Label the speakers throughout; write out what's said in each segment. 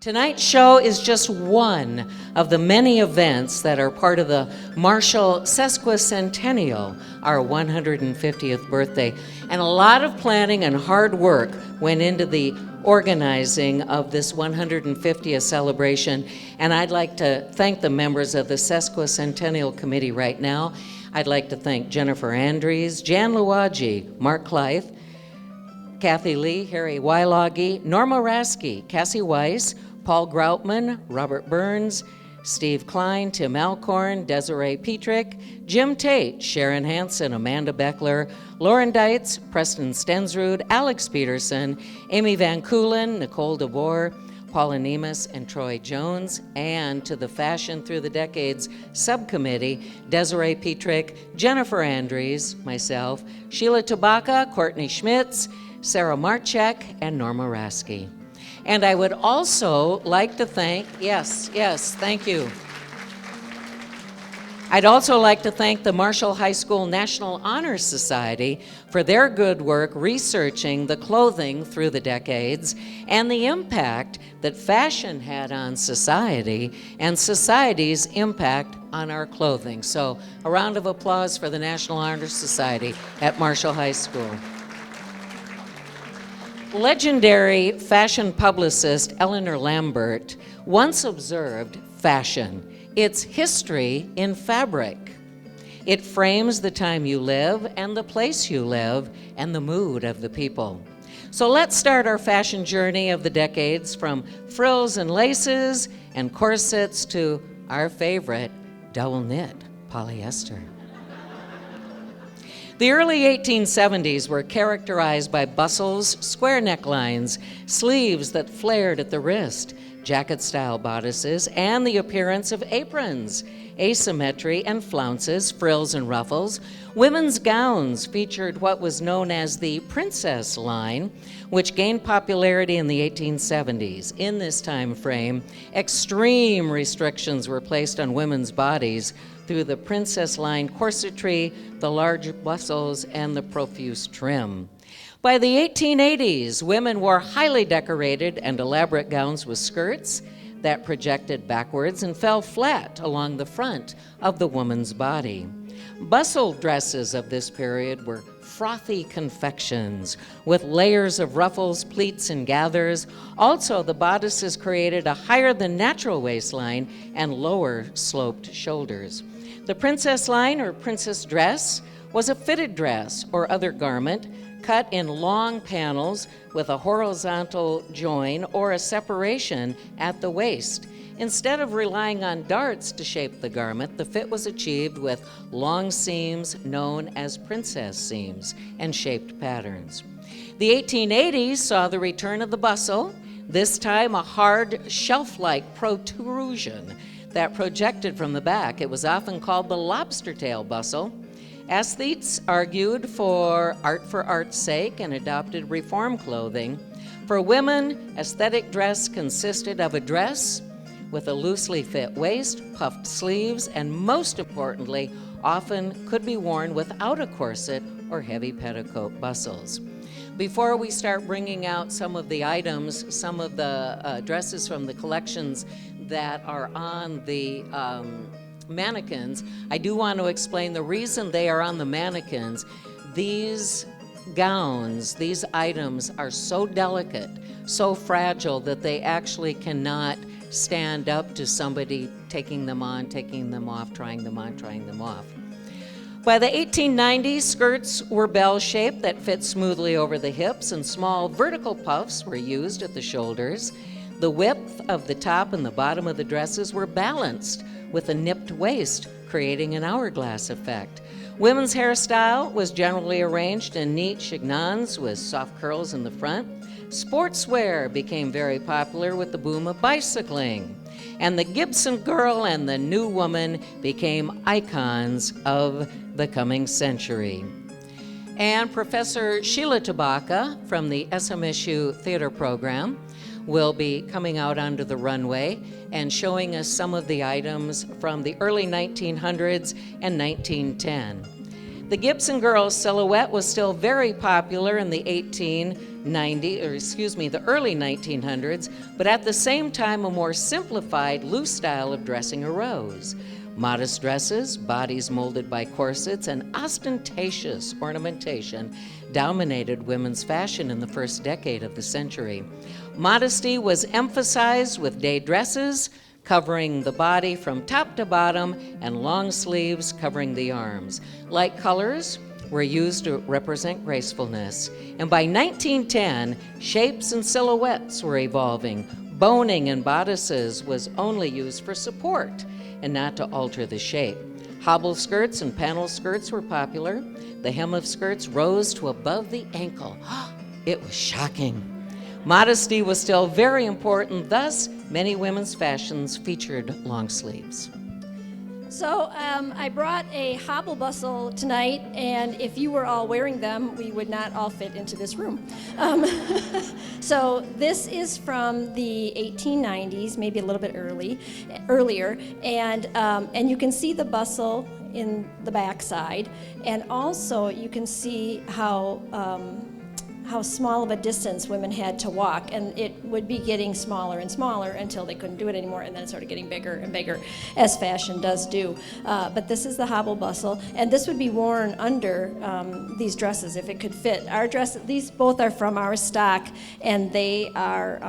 Speaker 1: Tonight's show is just one of the many events that are part of the Marshall Sesquicentennial, our 150th birthday. And a lot of planning and hard work went into the organizing of this 150th celebration. And I'd like to thank the members of the Sesquicentennial Committee right now. I'd like to thank Jennifer Andrews, Jan Luagi, Mark Clythe, Kathy Lee, Harry Wyloggy, Norma Rasky, Cassie Weiss, Paul Groutman, Robert Burns, Steve Klein, Tim Alcorn, Desiree Petrick, Jim Tate, Sharon Hansen, Amanda Beckler, Lauren Dietz, Preston Stensrud, Alex Peterson, Amy Van Koolen, Nicole DeVore, Paula Nemus, and Troy Jones, and to the Fashion Through the Decades Subcommittee, Desiree Petrick, Jennifer Andrews, myself, Sheila Tabaka, Courtney Schmitz, Sarah Marchek, and Norma Rasky. And I would also like to thank, yes, thank you. I'd also like to thank the Marshall High School National Honor Society for their good work researching the clothing through the decades and the impact that fashion had on society and society's impact on our clothing. So a round of applause for the National Honor Society at Marshall High School. Legendary fashion publicist Eleanor Lambert once observed fashion. It's history in fabric. It frames the time you live and the place you live and the mood of the people. So let's start our fashion journey of the decades from frills and laces and corsets to our favorite, double knit polyester. The early 1870s were characterized by bustles, square necklines, sleeves that flared at the wrist, jacket-style bodices, and the appearance of aprons, asymmetry and flounces, frills and ruffles. Women's gowns featured what was known as the princess line, which gained popularity in the 1870s. In this time frame, extreme restrictions were placed on women's bodies through the princess line corsetry, the large bustles, and the profuse trim. By the 1880s, women wore highly decorated and elaborate gowns with skirts that projected backwards and fell flat along the front of the woman's body. Bustle dresses of this period were frothy confections with layers of ruffles, pleats, and gathers. Also, the bodices created a higher than natural waistline and lower sloped shoulders. The princess line or princess dress was a fitted dress or other garment cut in long panels with a horizontal join or a separation at the waist. Instead of relying on darts to shape the garment, the fit was achieved with long seams known as princess seams and shaped patterns. The 1880s saw the return of the bustle, this time a hard shelf-like protrusion that projected from the back. It was often called the lobster tail bustle. Aesthetes argued for art's sake and adopted reform clothing. For women, aesthetic dress consisted of a dress with a loosely fit waist, puffed sleeves, and most importantly, often could be worn without a corset or heavy petticoat bustles. Before we start bringing out some of the items, some of the dresses from the collections that are on the mannequins, I do want to explain the reason they are on the mannequins. These gowns, these items are so delicate, so fragile that they actually cannot stand up to somebody taking them on, taking them off, trying them on, trying them off. By the 1890s, skirts were bell-shaped that fit smoothly over the hips, and small vertical puffs were used at the shoulders. The width of the top and the bottom of the dresses were balanced with a nipped waist, creating an hourglass effect. Women's hairstyle was generally arranged in neat chignons with soft curls in the front. Sportswear became very popular with the boom of bicycling. And the Gibson girl and the new woman became icons of the coming century. And Professor Sheila Tabaka from the SMSU Theater Program will be coming out onto the runway and showing us some of the items from the early 1900s and 1910. The Gibson Girl silhouette was still very popular in the the early 1900s, but at the same time, a more simplified, loose style of dressing arose. Modest dresses, bodies molded by corsets, and ostentatious ornamentation dominated women's fashion in the first decade of the century. Modesty was emphasized with day dresses, covering the body from top to bottom, and long sleeves covering the arms. Light colors were used to represent gracefulness. And by 1910, shapes and silhouettes were evolving. Boning in bodices was only used for support and not to alter the shape. Hobble skirts and panel skirts were popular. The hem of skirts rose to above the ankle. It was shocking. Modesty was still very important, thus many women's fashions featured long sleeves.
Speaker 2: So I brought a hobble bustle tonight, and if you were all wearing them, we would not all fit into this room. So this is from the 1890s, maybe a little bit earlier, and you can see the bustle in the backside, and also you can see how small of a distance women had to walk, and it would be getting smaller and smaller until they couldn't do it anymore, and then it started getting bigger and bigger, as fashion does do. But this is the hobble bustle, and this would be worn under these dresses if it could fit. Our dresses, these both are from our stock, and they are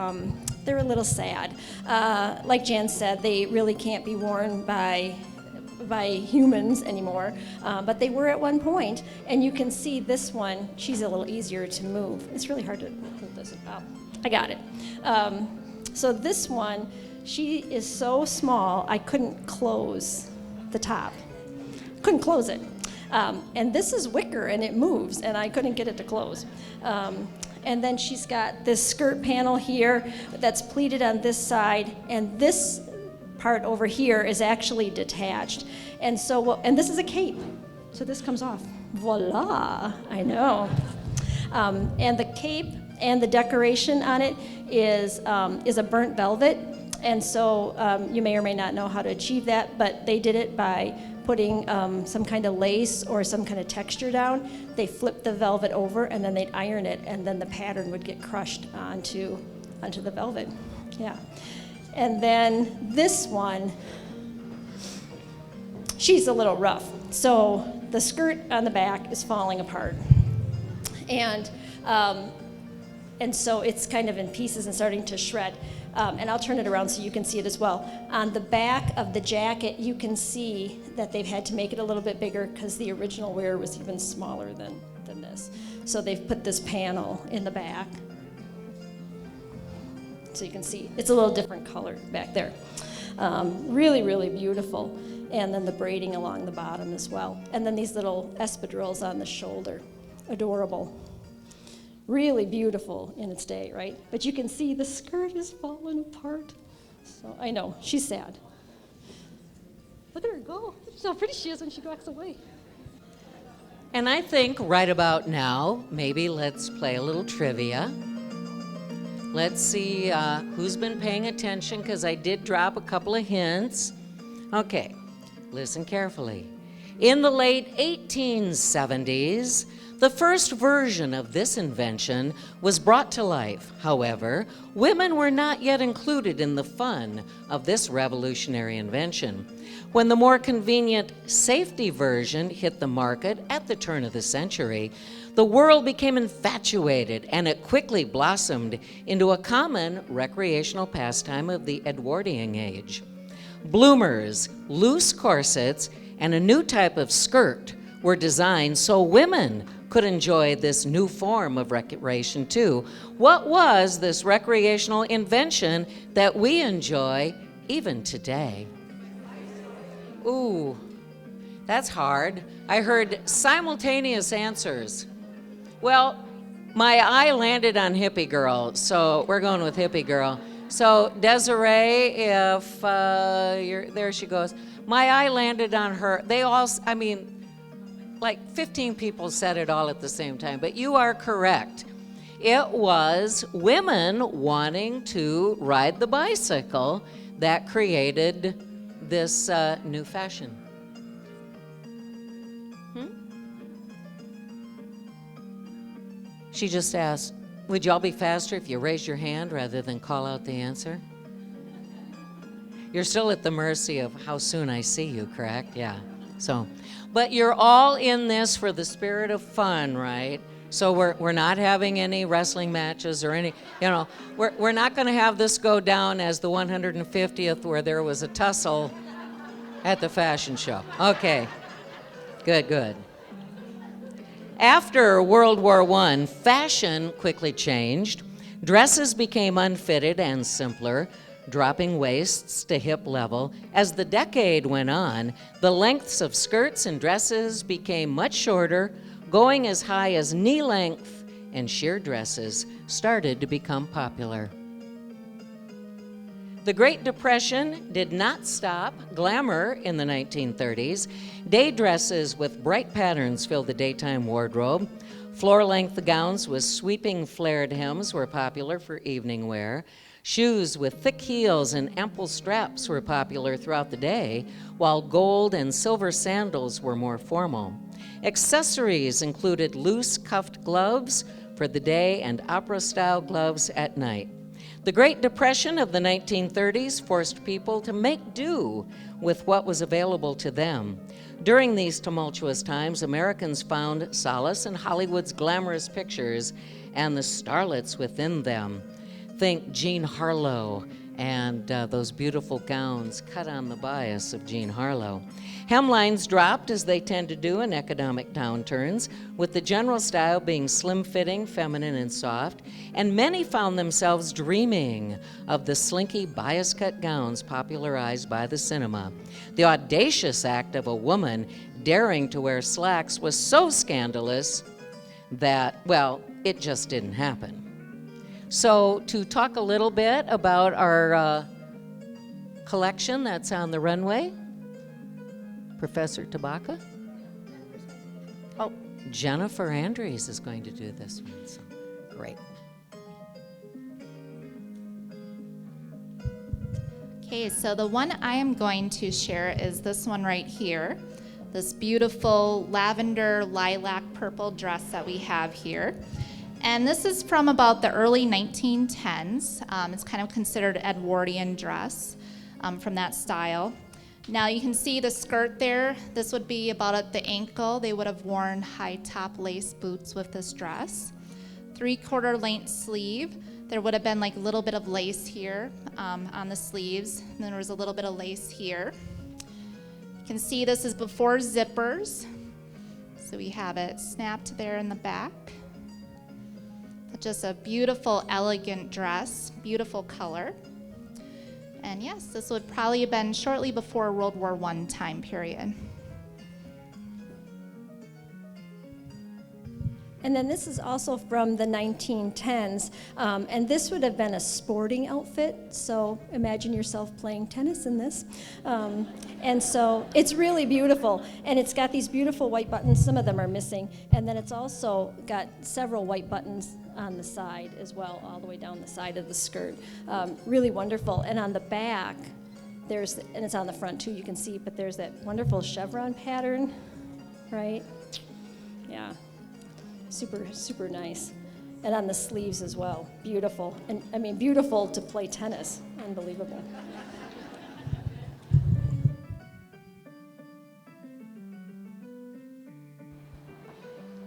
Speaker 2: they're a little sad. Like Jan said, they really can't be worn by humans anymore, but they were at one point, and you can see this one, she's a little easier to move. It's really hard to hold this up. I got it. So this one, she is so small, I couldn't close the top. Couldn't close it. And this is wicker, and it moves, and I couldn't get it to close. And then she's got this skirt panel here that's pleated on this side, and this part over here is actually detached. And so, and this is a cape. So this comes off. Voila, I know. And the cape and the decoration on it is a burnt velvet. And so you may or may not know how to achieve that, but they did it by putting some kind of lace or some kind of texture down. They flipped the velvet over, and then they'd iron it, and then the pattern would get crushed onto the velvet. Yeah. And then this one, she's a little rough. So the skirt on the back is falling apart. And so it's kind of in pieces and starting to shred. And I'll turn it around so you can see it as well. On the back of the jacket, you can see that they've had to make it a little bit bigger because the original wear was even smaller than this. So they've put this panel in the back. So you can see it's a little different color back there. Really, really beautiful. And then the braiding along the bottom as well. And then these little espadrilles on the shoulder. Adorable. Really beautiful in its day, right? But you can see the skirt is falling apart. So I know, she's sad. Look at her go. Look how pretty she is when she walks away.
Speaker 1: And I think right about now, maybe let's play a little trivia. Let's see who's been paying attention, because I did drop a couple of hints. Okay, listen carefully. In the late 1870s, the first version of this invention was brought to life. However, women were not yet included in the fun of this revolutionary invention. When the more convenient safety version hit the market at the turn of the century, the world became infatuated, and it quickly blossomed into a common recreational pastime of the Edwardian age. Bloomers, loose corsets, and a new type of skirt were designed so women could enjoy this new form of recreation too. What was this recreational invention that we enjoy even today? Ooh, that's hard. I heard simultaneous answers. Well, my eye landed on Hippie Girl, so we're going with Hippie Girl. So Desiree, if there she goes. My eye landed on her. They all, I mean, like 15 people said it all at the same time, but you are correct. It was women wanting to ride the bicycle that created this new fashion. She just asked, would y'all be faster if you raise your hand rather than call out the answer? You're still at the mercy of how soon I see you, correct? Yeah. So, but you're all in this for the spirit of fun, right? So we're not having any wrestling matches or any, we're not going to have this go down as the 150th where there was a tussle at the fashion show. Okay. Good. After World War I, fashion quickly changed. Dresses became unfitted and simpler, dropping waists to hip level. As the decade went on, the lengths of skirts and dresses became much shorter, going as high as knee length, and sheer dresses started to become popular. The Great Depression did not stop glamour in the 1930s. Day dresses with bright patterns filled the daytime wardrobe. Floor-length gowns with sweeping flared hems were popular for evening wear. Shoes with thick heels and ample straps were popular throughout the day, while gold and silver sandals were more formal. Accessories included loose cuffed gloves for the day and opera-style gloves at night. The Great Depression of the 1930s forced people to make do with what was available to them. During these tumultuous times, Americans found solace in Hollywood's glamorous pictures and the starlets within them. Think Jean Harlow and those beautiful gowns cut on the bias of Jean Harlow. Hemlines dropped, as they tend to do in economic downturns, with the general style being slim-fitting, feminine, and soft, and many found themselves dreaming of the slinky bias-cut gowns popularized by the cinema. The audacious act of a woman daring to wear slacks was so scandalous that, well, it just didn't happen. So to talk a little bit about our collection that's on the runway, Professor Tabaka? Oh, Jennifer Andrews is going to do this one, so great.
Speaker 3: Okay, so the one I am going to share is this one right here. This beautiful lavender lilac purple dress that we have here. And this is from about the early 1910s. It's kind of considered Edwardian dress from that style. Now you can see the skirt there. This would be about at the ankle. They would have worn high top lace boots with this dress. 3/4 length sleeve. There would have been like a little bit of lace here on the sleeves. And then there was a little bit of lace here. You can see this is before zippers. So we have it snapped there in the back. Just a beautiful, elegant dress, beautiful color. And yes, this would probably have been shortly before World War I time period.
Speaker 2: And then this is also from the 1910s, and this would have been a sporting outfit, so imagine yourself playing tennis in this. And so it's really beautiful, and it's got these beautiful white buttons. Some of them are missing, and then it's also got several white buttons on the side as well, all the way down the side of the skirt. Really wonderful. And on the back, and it's on the front too, you can see, but there's that wonderful chevron pattern, right? Yeah. Super, super nice. And on the sleeves as well. Beautiful. And I mean, beautiful to play tennis. Unbelievable.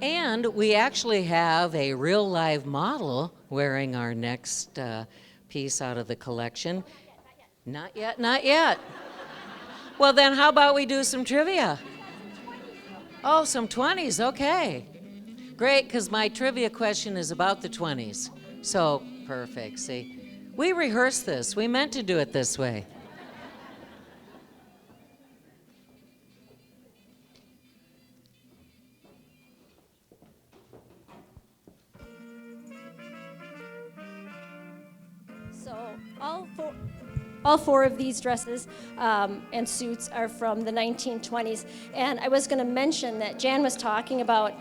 Speaker 1: And we actually have a real live model wearing our next piece out of the collection. Not yet, not yet. Well, then how about we do some trivia? Oh, some 20s, okay. Great, because my trivia question is about the 20s. So, perfect, see. We rehearsed this. We meant to do it this way.
Speaker 2: So all four of these dresses and suits are from the 1920s. And I was going to mention that Jan was talking about,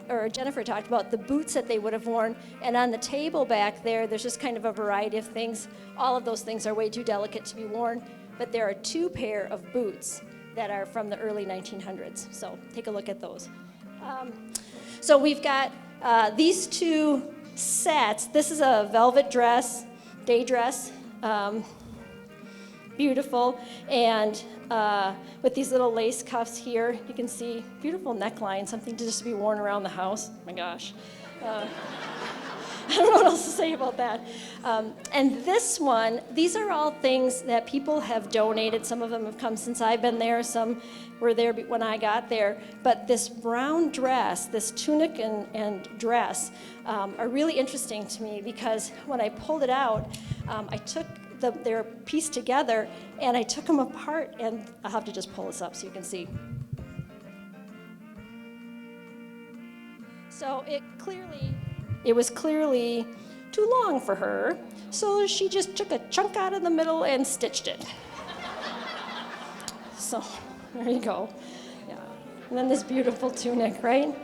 Speaker 2: or Jennifer talked about the boots that they would have worn. And on the table back there, there's just kind of a variety of things. All of those things are way too delicate to be worn. But there are 2 pair of boots that are from the early 1900s. So take a look at those. So we've got These two sets, this is a velvet dress, day dress, beautiful, and with these little lace cuffs here, you can see beautiful neckline, something to just be worn around the house. Oh my gosh. I don't know what else to say about that. And this one, these are all things that people have donated. Some of them have come since I've been there. Some were there when I got there. But this brown dress, this tunic and dress, are really interesting to me because when I pulled it out, I took they're pieced together and I took them apart, and I'll have to just pull this up so you can see. So it was clearly too long for her, so she just took a chunk out of the middle and stitched it. So there you go. Yeah. And then this beautiful tunic, right?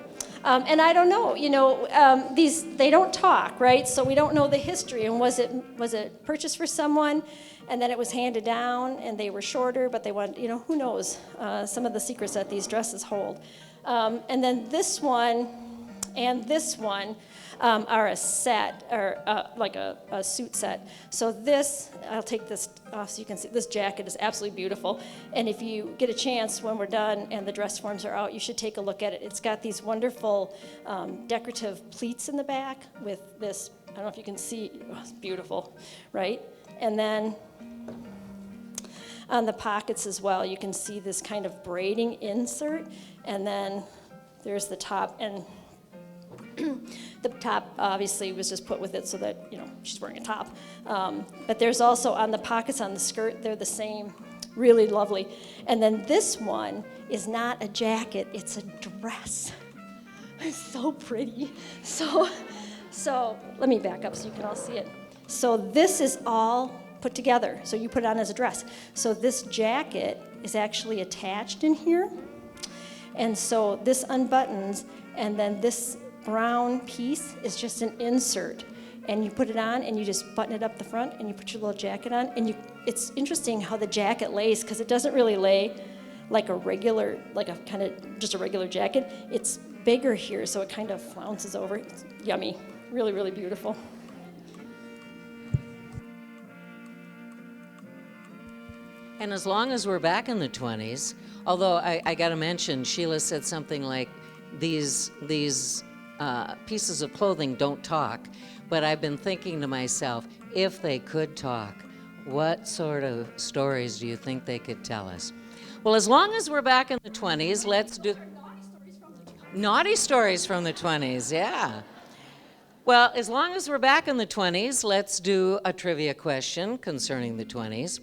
Speaker 2: And I don't know, these, they don't talk, right? So we don't know the history. And was it purchased for someone and then it was handed down and they were shorter, but they wanted, who knows some of the secrets that these dresses hold. And then this one and this one are a set, or like a suit set. So this, I'll take this off so you can see, this jacket is absolutely beautiful. And if you get a chance when we're done and the dress forms are out, you should take a look at it. It's got these wonderful decorative pleats in the back with this, I don't know if you can see, it's beautiful, right? And then on the pockets as well, you can see this kind of braiding insert. And then there's the top, and the top obviously was just put with it so that, she's wearing a top. But there's also on the pockets on the skirt, they're the same, really lovely. And then this one is not a jacket, it's a dress. It's so pretty. So let me back up so you can all see it. So this is all put together. So you put it on as a dress. So this jacket is actually attached in here. And so this unbuttons, and then this brown piece is just an insert, and you put it on and you just button it up the front and you put your little jacket on, and it's interesting how the jacket lays, because it doesn't really lay like a regular, like a kind of just a regular jacket. It's bigger here, so it kind of flounces over. It's yummy, really, really beautiful.
Speaker 1: And as long as we're back in the 20s, although I got to mention, Sheila said something like these pieces of clothing don't talk, but I've been thinking to myself, if they could talk, what sort of stories do you think they could tell us? Well, as long as we're back in the 20s, let's do naughty stories from the 20s, yeah. Well, as long as we're back in the 20s, let's do a trivia question concerning the 20s.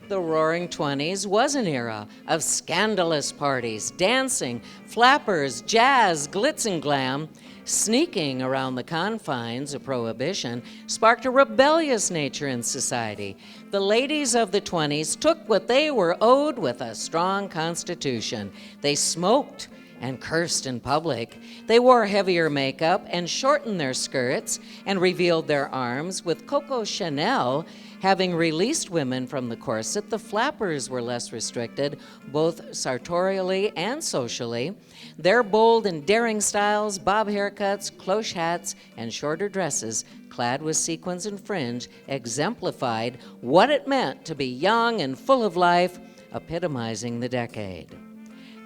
Speaker 1: The Roaring '20s was an era of scandalous parties, dancing, flappers, jazz, glitz and glam. Sneaking around the confines of Prohibition sparked a rebellious nature in society. The ladies of the 20s took what they were owed with a strong constitution. They smoked and cursed in public. They wore heavier makeup and shortened their skirts and revealed their arms. With Coco Chanel having released women from the corset, the flappers were less restricted, both sartorially and socially. Their bold and daring styles, bob haircuts, cloche hats, and shorter dresses clad with sequins and fringe exemplified what it meant to be young and full of life, epitomizing the decade.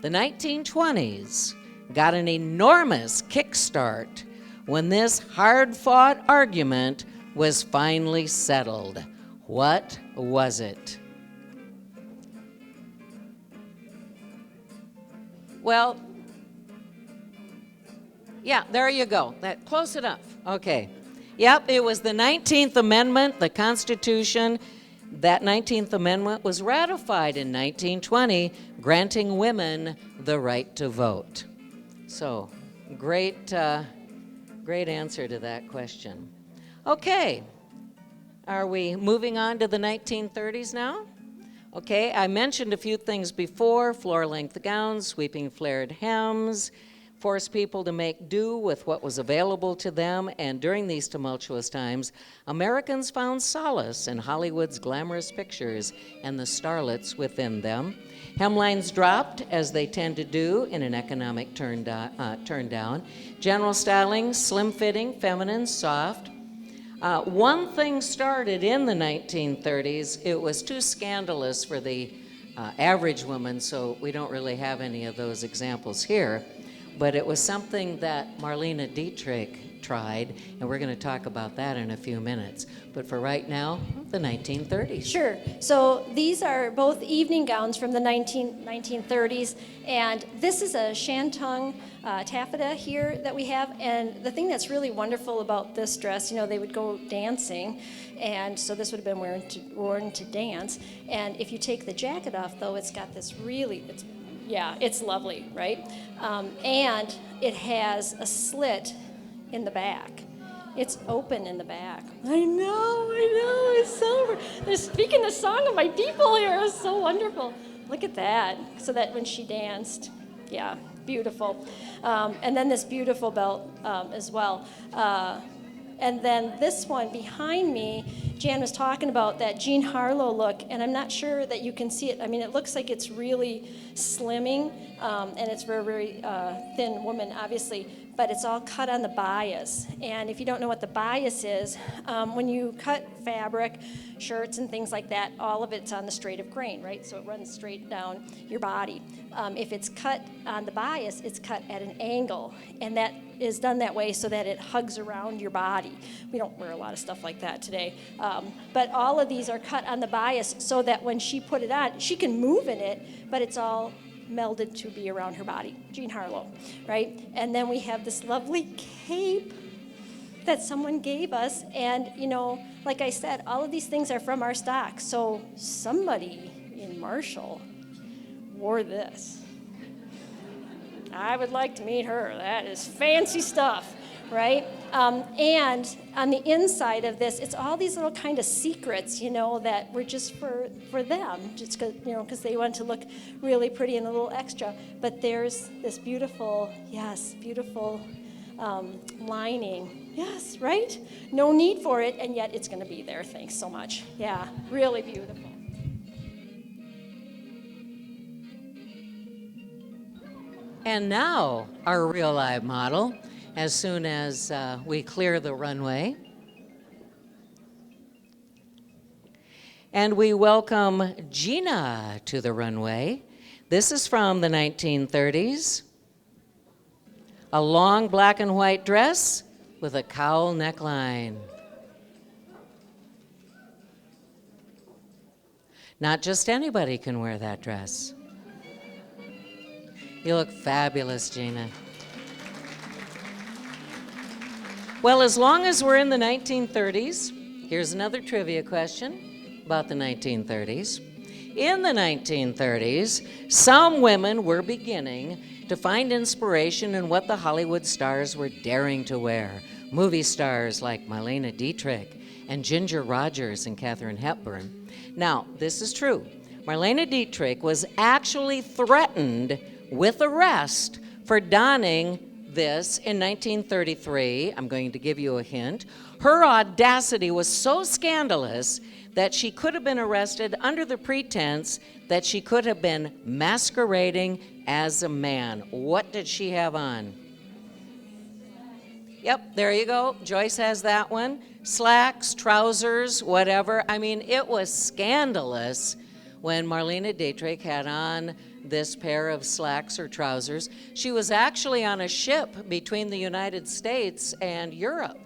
Speaker 1: The 1920s got an enormous kickstart when this hard-fought argument was finally settled. What was it? Well, yeah, there you go. Close enough. Okay. Yep, it was the 19th Amendment, the Constitution. That 19th Amendment was ratified in 1920, granting women the right to vote. So, great answer to that question. Okay, are we moving on to the 1930s now? Okay, I mentioned a few things before: floor-length gowns, sweeping flared hems, forced people to make do with what was available to them, and during these tumultuous times, Americans found solace in Hollywood's glamorous pictures and the starlets within them. Hemlines dropped, as they tend to do in an economic turn down. General styling, slim-fitting, feminine, soft. One thing started in the 1930s. It was too scandalous for the average woman, so we don't really have any of those examples here. But it was something that Marlene Dietrich tried, and we're going to talk about that in a few minutes. But for right now, the 1930s.
Speaker 2: Sure. So these are both evening gowns from the 1930s, and this is a shantung taffeta here that we have. And the thing that's really wonderful about this dress, they would go dancing, and so this would have been worn to dance. And if you take the jacket off, though, it's got this it's lovely, right? And it has a slit in the back. It's open in the back. I know, it's so... They're speaking the song of my people here. It's so wonderful. Look at that. So that when she danced, beautiful. And then this beautiful belt as well. And then this one behind me, Jan was talking about that Jean Harlow look, and I'm not sure that you can see it. I mean, it looks like it's really slimming, and it's very, very thin woman, obviously, but it's all cut on the bias. And if you don't know what the bias is, when you cut fabric, shirts and things like that, all of it's on the straight of grain, right? So it runs straight down your body. If it's cut on the bias, it's cut at an angle, and that is done that way so that it hugs around your body. We don't wear a lot of stuff like that today. But all of these are cut on the bias so that when she put it on, she can move in it, but it's all melded to be around her body. Jean Harlow, right? And then we have this lovely cape that someone gave us. And, like I said, all of these things are from our stock. So somebody in Marshall wore this. I would like to meet her. That is fancy stuff, right? And on the inside of this, it's all these little kind of secrets, that were just for them, just because they want to look really pretty and a little extra. But there's this beautiful lining. Yes, right? No need for it, and yet it's going to be there. Thanks so much. Yeah, really beautiful.
Speaker 1: And now, our real live model, as soon as we clear the runway. And we welcome Gina to the runway. This is from the 1930s. A long black and white dress with a cowl neckline. Not just anybody can wear that dress. You look fabulous, Gina. Well, as long as we're in the 1930s, here's another trivia question about the 1930s. In the 1930s, some women were beginning to find inspiration in what the Hollywood stars were daring to wear. Movie stars like Marlene Dietrich and Ginger Rogers and Katharine Hepburn. Now, this is true. Marlene Dietrich was actually threatened with arrest for donning this in 1933. I'm going to give you a hint. Her audacity was so scandalous that she could have been arrested under the pretense that she could have been masquerading as a man. What did she have on? Yep, there you go. Joyce has that one. Slacks, trousers, whatever. I mean, it was scandalous when Marlene Dietrich had on this pair of slacks or trousers. She was actually on a ship between the United States and Europe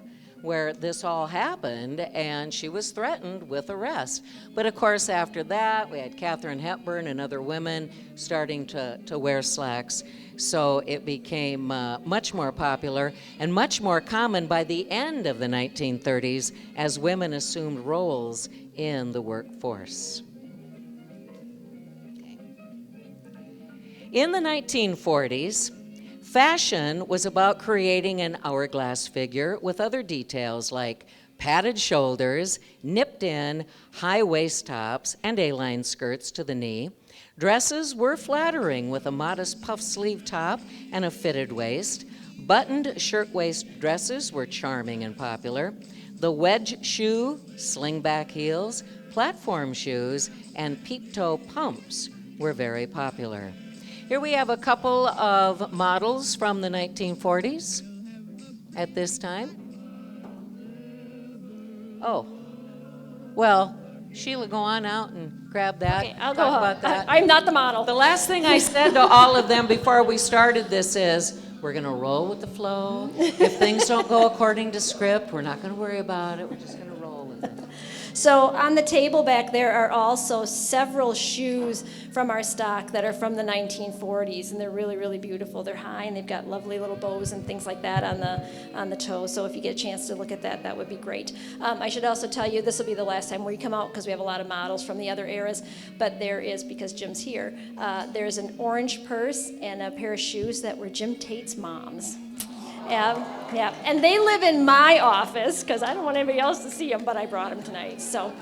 Speaker 1: where this all happened, and she was threatened with arrest. But of course, after that, we had Katharine Hepburn and other women starting to wear slacks. So it became much more popular and much more common by the end of the 1930s as women assumed roles in the workforce. In the 1940s, fashion was about creating an hourglass figure with other details like padded shoulders, nipped in high waist tops, and A-line skirts to the knee. Dresses were flattering with a modest puff sleeve top and a fitted waist. Buttoned shirtwaist dresses were charming and popular. The wedge shoe, slingback heels, platform shoes, and peep toe pumps were very popular. Here we have a couple of models from the 1940s at this time. Oh, well, Sheila, go on out and grab that.
Speaker 2: Okay, I'll
Speaker 1: Talk
Speaker 2: go
Speaker 1: about that.
Speaker 2: I'm not the model.
Speaker 1: The last thing I said to all of them before we started this is, we're going to roll with the flow. If things don't go according to script, we're not going to worry about it. We're just going to roll with it.
Speaker 2: So on the table back there are also several shoes from our stock that are from the 1940s, and they're really, really beautiful. They're high, and they've got lovely little bows and things like that on the toes. So if you get a chance to look at that, that would be great. I should also tell you this will be the last time we come out because we have a lot of models from the other eras, but there is, because Jim's here, there's an orange purse and a pair of shoes that were Jim Tate's mom's. Yeah, and they live in my office because I don't want anybody else to see them, but I brought them tonight. So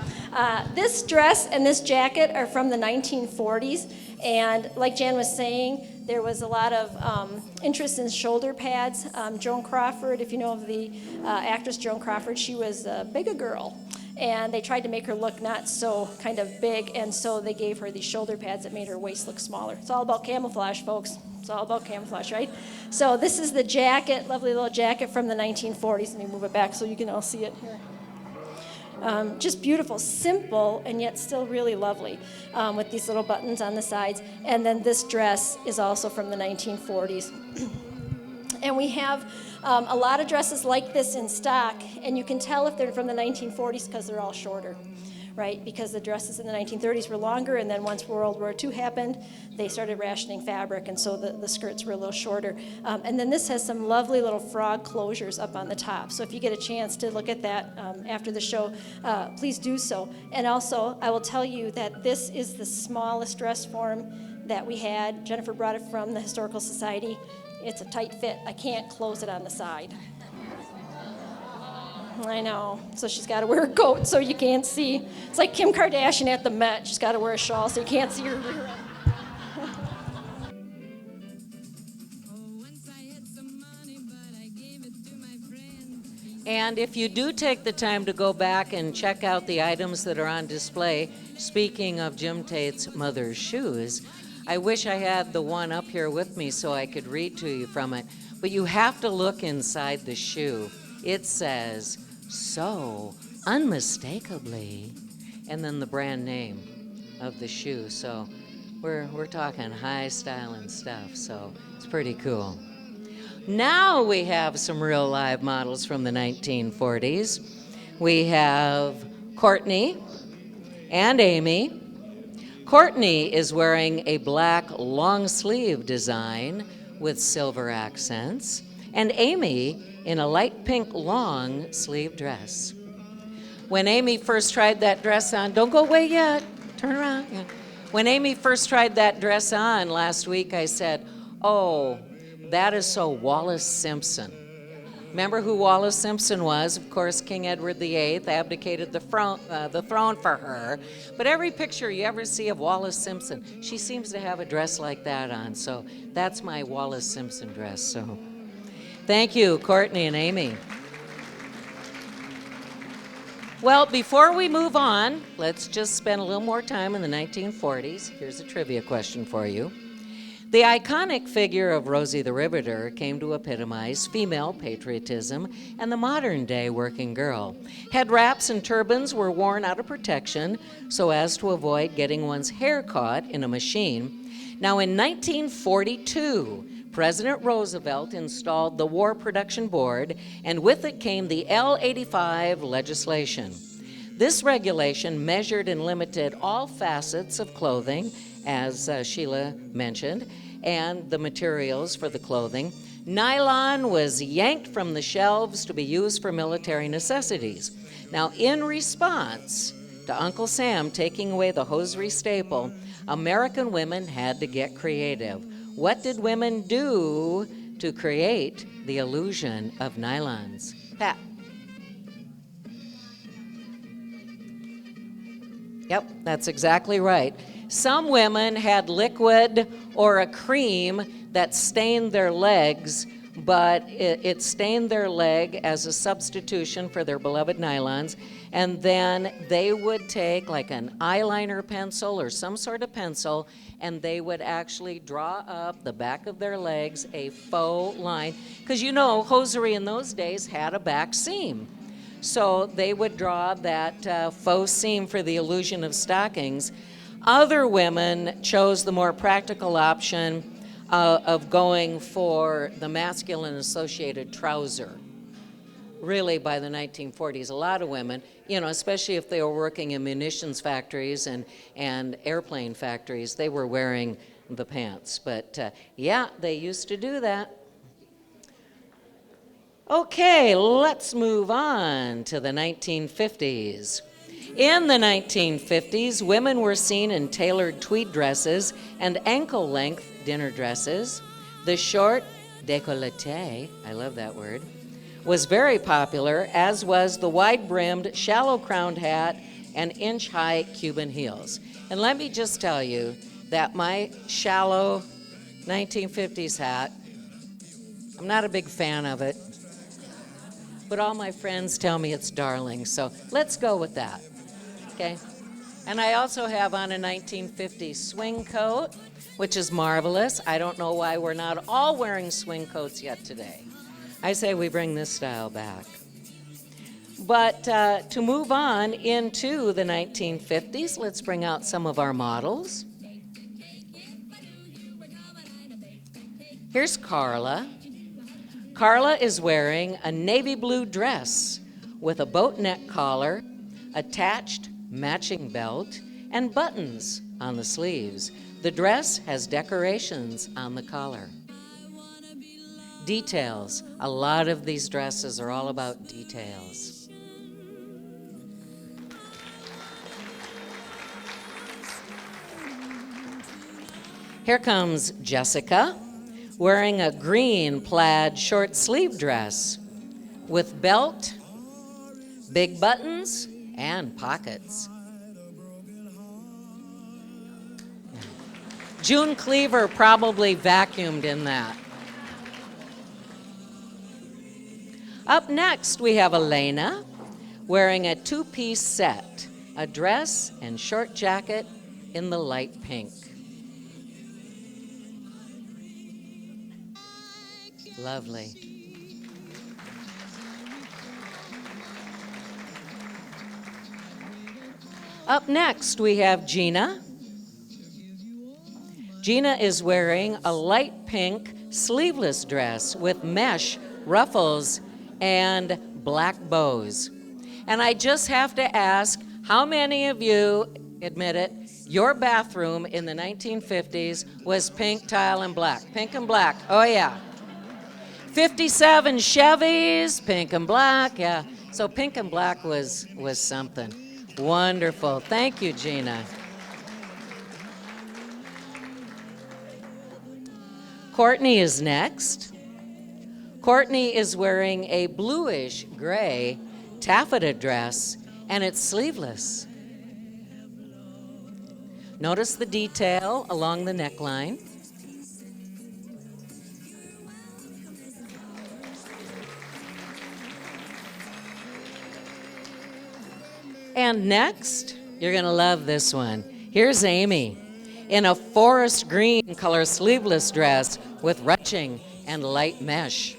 Speaker 2: this dress and this jacket are from the 1940s, and like Jan was saying, there was a lot of interest in shoulder pads. Joan Crawford, if you know of the actress Joan Crawford, she was a bigger girl, and they tried to make her look not so kind of big, and so they gave her these shoulder pads that made her waist look smaller. It's all about camouflage, folks. It's all about camouflage, right? So this is the jacket, lovely little jacket from the 1940s. Let me move it back so you can all see it here. Just beautiful, simple, and yet still really lovely with these little buttons on the sides. And then this dress is also from the 1940s. And we have a lot of dresses like this in stock, and you can tell if they're from the 1940s because they're all shorter, right? Because the dresses in the 1930s were longer, and then once World War II happened, they started rationing fabric, and so the skirts were a little shorter. And then this has some lovely little frog closures up on the top. So if you get a chance to look at that after the show, please do so. And also, I will tell you that this is the smallest dress form that we had. Jennifer brought it from the Historical Society. It's a tight fit. I can't close it on the side. I know. So she's got to wear a coat so you can't see. It's like Kim Kardashian at the Met. She's got to wear a shawl so you can't see her rear end.
Speaker 1: And if you do take the time to go back and check out the items that are on display, speaking of Jim Tate's mother's shoes, I wish I had the one up here with me so I could read to you from it. But you have to look inside the shoe. It says, "So unmistakably," and then the brand name of the shoe. So we're talking high styling stuff, so it's pretty cool. Now we have some real live models from the 1940s. We have Courtney and Amy. Courtney is wearing a black long sleeve design with silver accents, and Amy in a light pink long sleeve dress. When Amy first tried that dress on, don't go away yet, turn around. Yeah. When Amy first tried that dress on last week, I said, "Oh, that is so Wallace Simpson." Remember who Wallace Simpson was? Of course, King Edward VIII abdicated the throne for her. But every picture you ever see of Wallace Simpson, she seems to have a dress like that on. So that's my Wallace Simpson dress. So thank you, Courtney and Amy. Well, before we move on, let's just spend a little more time in the 1940s. Here's a trivia question for you. The iconic figure of Rosie the Riveter came to epitomize female patriotism and the modern-day working girl. Head wraps and turbans were worn out of protection so as to avoid getting one's hair caught in a machine. Now, in 1942, President Roosevelt installed the War Production Board, and with it came the L-85 legislation. This regulation measured and limited all facets of clothing, as Sheila mentioned, and the materials for the clothing. Nylon was yanked from the shelves to be used for military necessities. Now, in response to Uncle Sam taking away the hosiery staple, American women had to get creative. What did women do to create the illusion of nylons? Pat. Yep, that's exactly right. Some women had liquid or a cream that stained their legs but it stained their leg as a substitution for their beloved nylons. And then they would take like an eyeliner pencil or some sort of pencil, and they would actually draw up the back of their legs a faux line. Because you know, hosiery in those days had a back seam. So they would draw that faux seam for the illusion of stockings. Other women chose the more practical option of going for the masculine associated trouser. Really, by the 1940s, a lot of women, you know, especially if they were working in munitions factories and airplane factories, they were wearing the pants. But yeah, they used to do that. Okay, let's move on to the 1950s. In the 1950s, women were seen in tailored tweed dresses and ankle-length dinner dresses. The short décolleté, I love that word, was very popular, as was the wide-brimmed, shallow-crowned hat and inch-high Cuban heels. And let me just tell you that my shallow 1950s hat, I'm not a big fan of it, but all my friends tell me it's darling, so let's go with that, okay? And I also have on a 1950s swing coat, which is marvelous. I don't know why we're not all wearing swing coats yet today. I say we bring this style back. But to move on into the 1950s, let's bring out some of our models. Here's Carla. Carla is wearing a navy blue dress with a boat neck collar, attached matching belt, and buttons on the sleeves. The dress has decorations on the collar. Details. A lot of these dresses are all about details. Here comes Jessica, wearing a green plaid short sleeve dress with belt, big buttons, and pockets. June Cleaver probably vacuumed in that. Up next, we have Elena wearing a two-piece set, a dress and short jacket in the light pink. Lovely. Up next, we have Gina. Gina is wearing a light pink sleeveless dress with mesh, ruffles, and black bows. And I just have to ask, how many of you, admit it, your bathroom in the 1950s was pink tile and black? Pink and black, oh yeah. 57 Chevys, pink and black, yeah. So pink and black was something. Wonderful, thank you, Gina. Courtney is next. Courtney is wearing a bluish gray taffeta dress, and it's sleeveless. Notice the detail along the neckline. And next, you're gonna love this one. Here's Amy in a forest green color sleeveless dress with ruching and light mesh.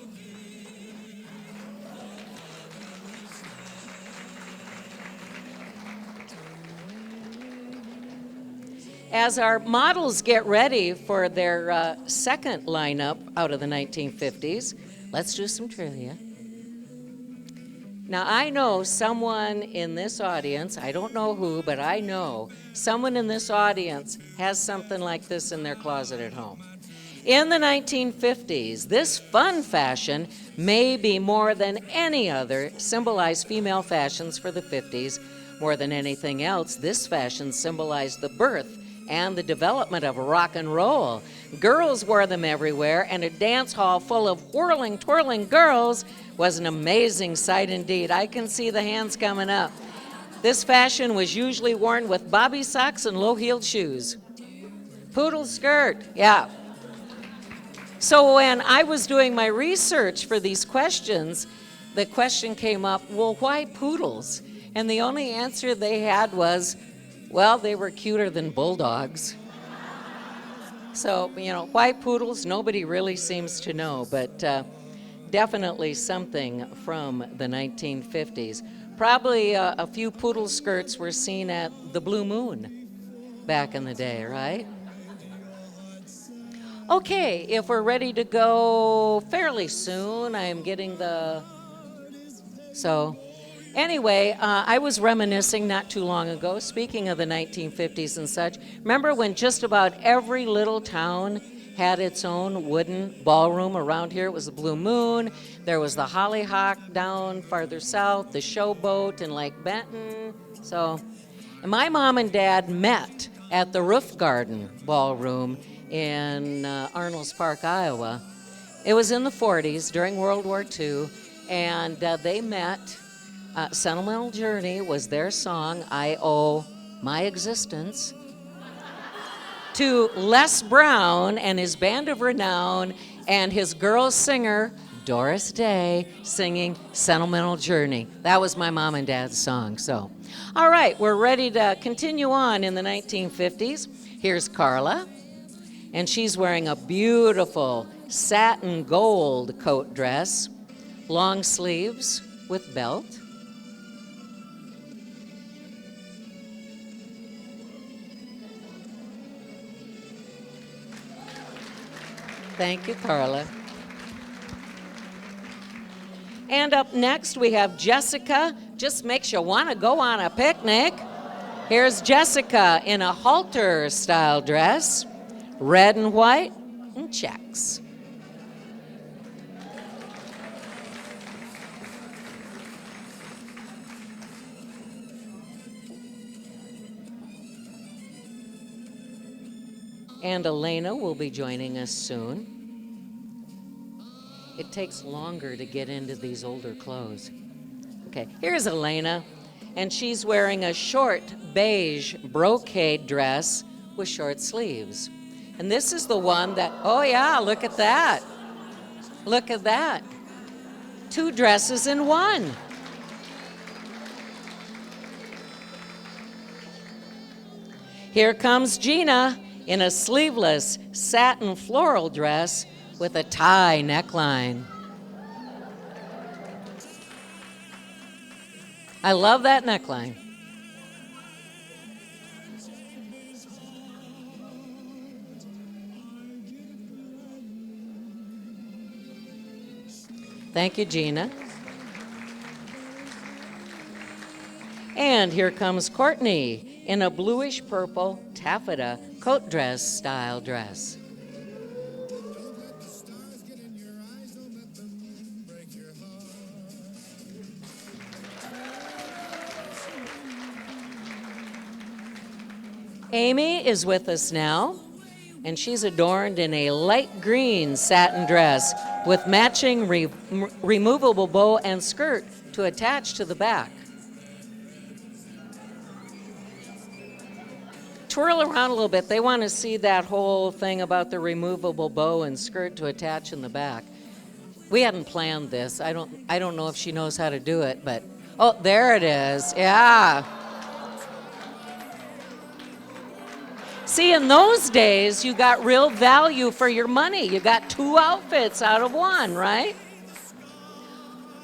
Speaker 1: As our models get ready for their second lineup out of the 1950s, let's do some trivia. Now, I know someone in this audience, I don't know who, but I know someone in this audience has something like this in their closet at home. In the 1950s, this fun fashion, maybe more than any other, symbolized female fashions for the 50s. More than anything else, this fashion symbolized the birth and the development of rock and roll. Girls wore them everywhere, and a dance hall full of whirling, twirling girls was an amazing sight indeed. I can see the hands coming up. This fashion was usually worn with bobby socks and low-heeled shoes. Poodle skirt, yeah. So when I was doing my research for these questions, the question came up, well, why poodles? And the only answer they had was, well, they were cuter than bulldogs. So, why poodles? Nobody really seems to know, but definitely something from the 1950s. Probably a few poodle skirts were seen at the Blue Moon back in the day, right? Okay, if we're ready to go fairly soon, I am getting Anyway, I was reminiscing not too long ago, speaking of the 1950s and such. Remember when just about every little town had its own wooden ballroom around here? It was the Blue Moon. There was the Hollyhock down farther south, the Showboat in Lake Benton. And my mom and dad met at the Roof Garden Ballroom in Arnolds Park, Iowa. It was in the 40s during World War II, and they met. Sentimental Journey was their song. I owe my existence to Les Brown and his band of renown and his girl singer, Doris Day, singing Sentimental Journey. That was my mom and dad's song. All right, we're ready to continue on in the 1950s. Here's Carla, and she's wearing a beautiful satin gold coat dress, long sleeves with belt. Thank you, Carla. And up next, we have Jessica. Just makes you want to go on a picnic. Here's Jessica in a halter-style dress, red and white, and checks. And Elena will be joining us soon. It takes longer to get into these older clothes. Okay, here's Elena, and she's wearing a short beige brocade dress with short sleeves. And this is the one that, oh yeah, look at that. Look at that. 2 dresses in one. Here comes Gina in a sleeveless satin floral dress with a tie neckline. I love that neckline. Thank you, Gina. And here comes Courtney in a bluish purple taffeta coat dress style dress. Amy is with us now, and she's adorned in a light green satin dress with matching removable bow and skirt to attach to the back. Twirl around a little bit. They want to see that whole thing about the removable bow and skirt to attach in the back. We hadn't planned this. I don't know if she knows how to do it, but oh, there it is. Yeah. See, in those days, you got real value for your money. You got 2 outfits out of 1, right?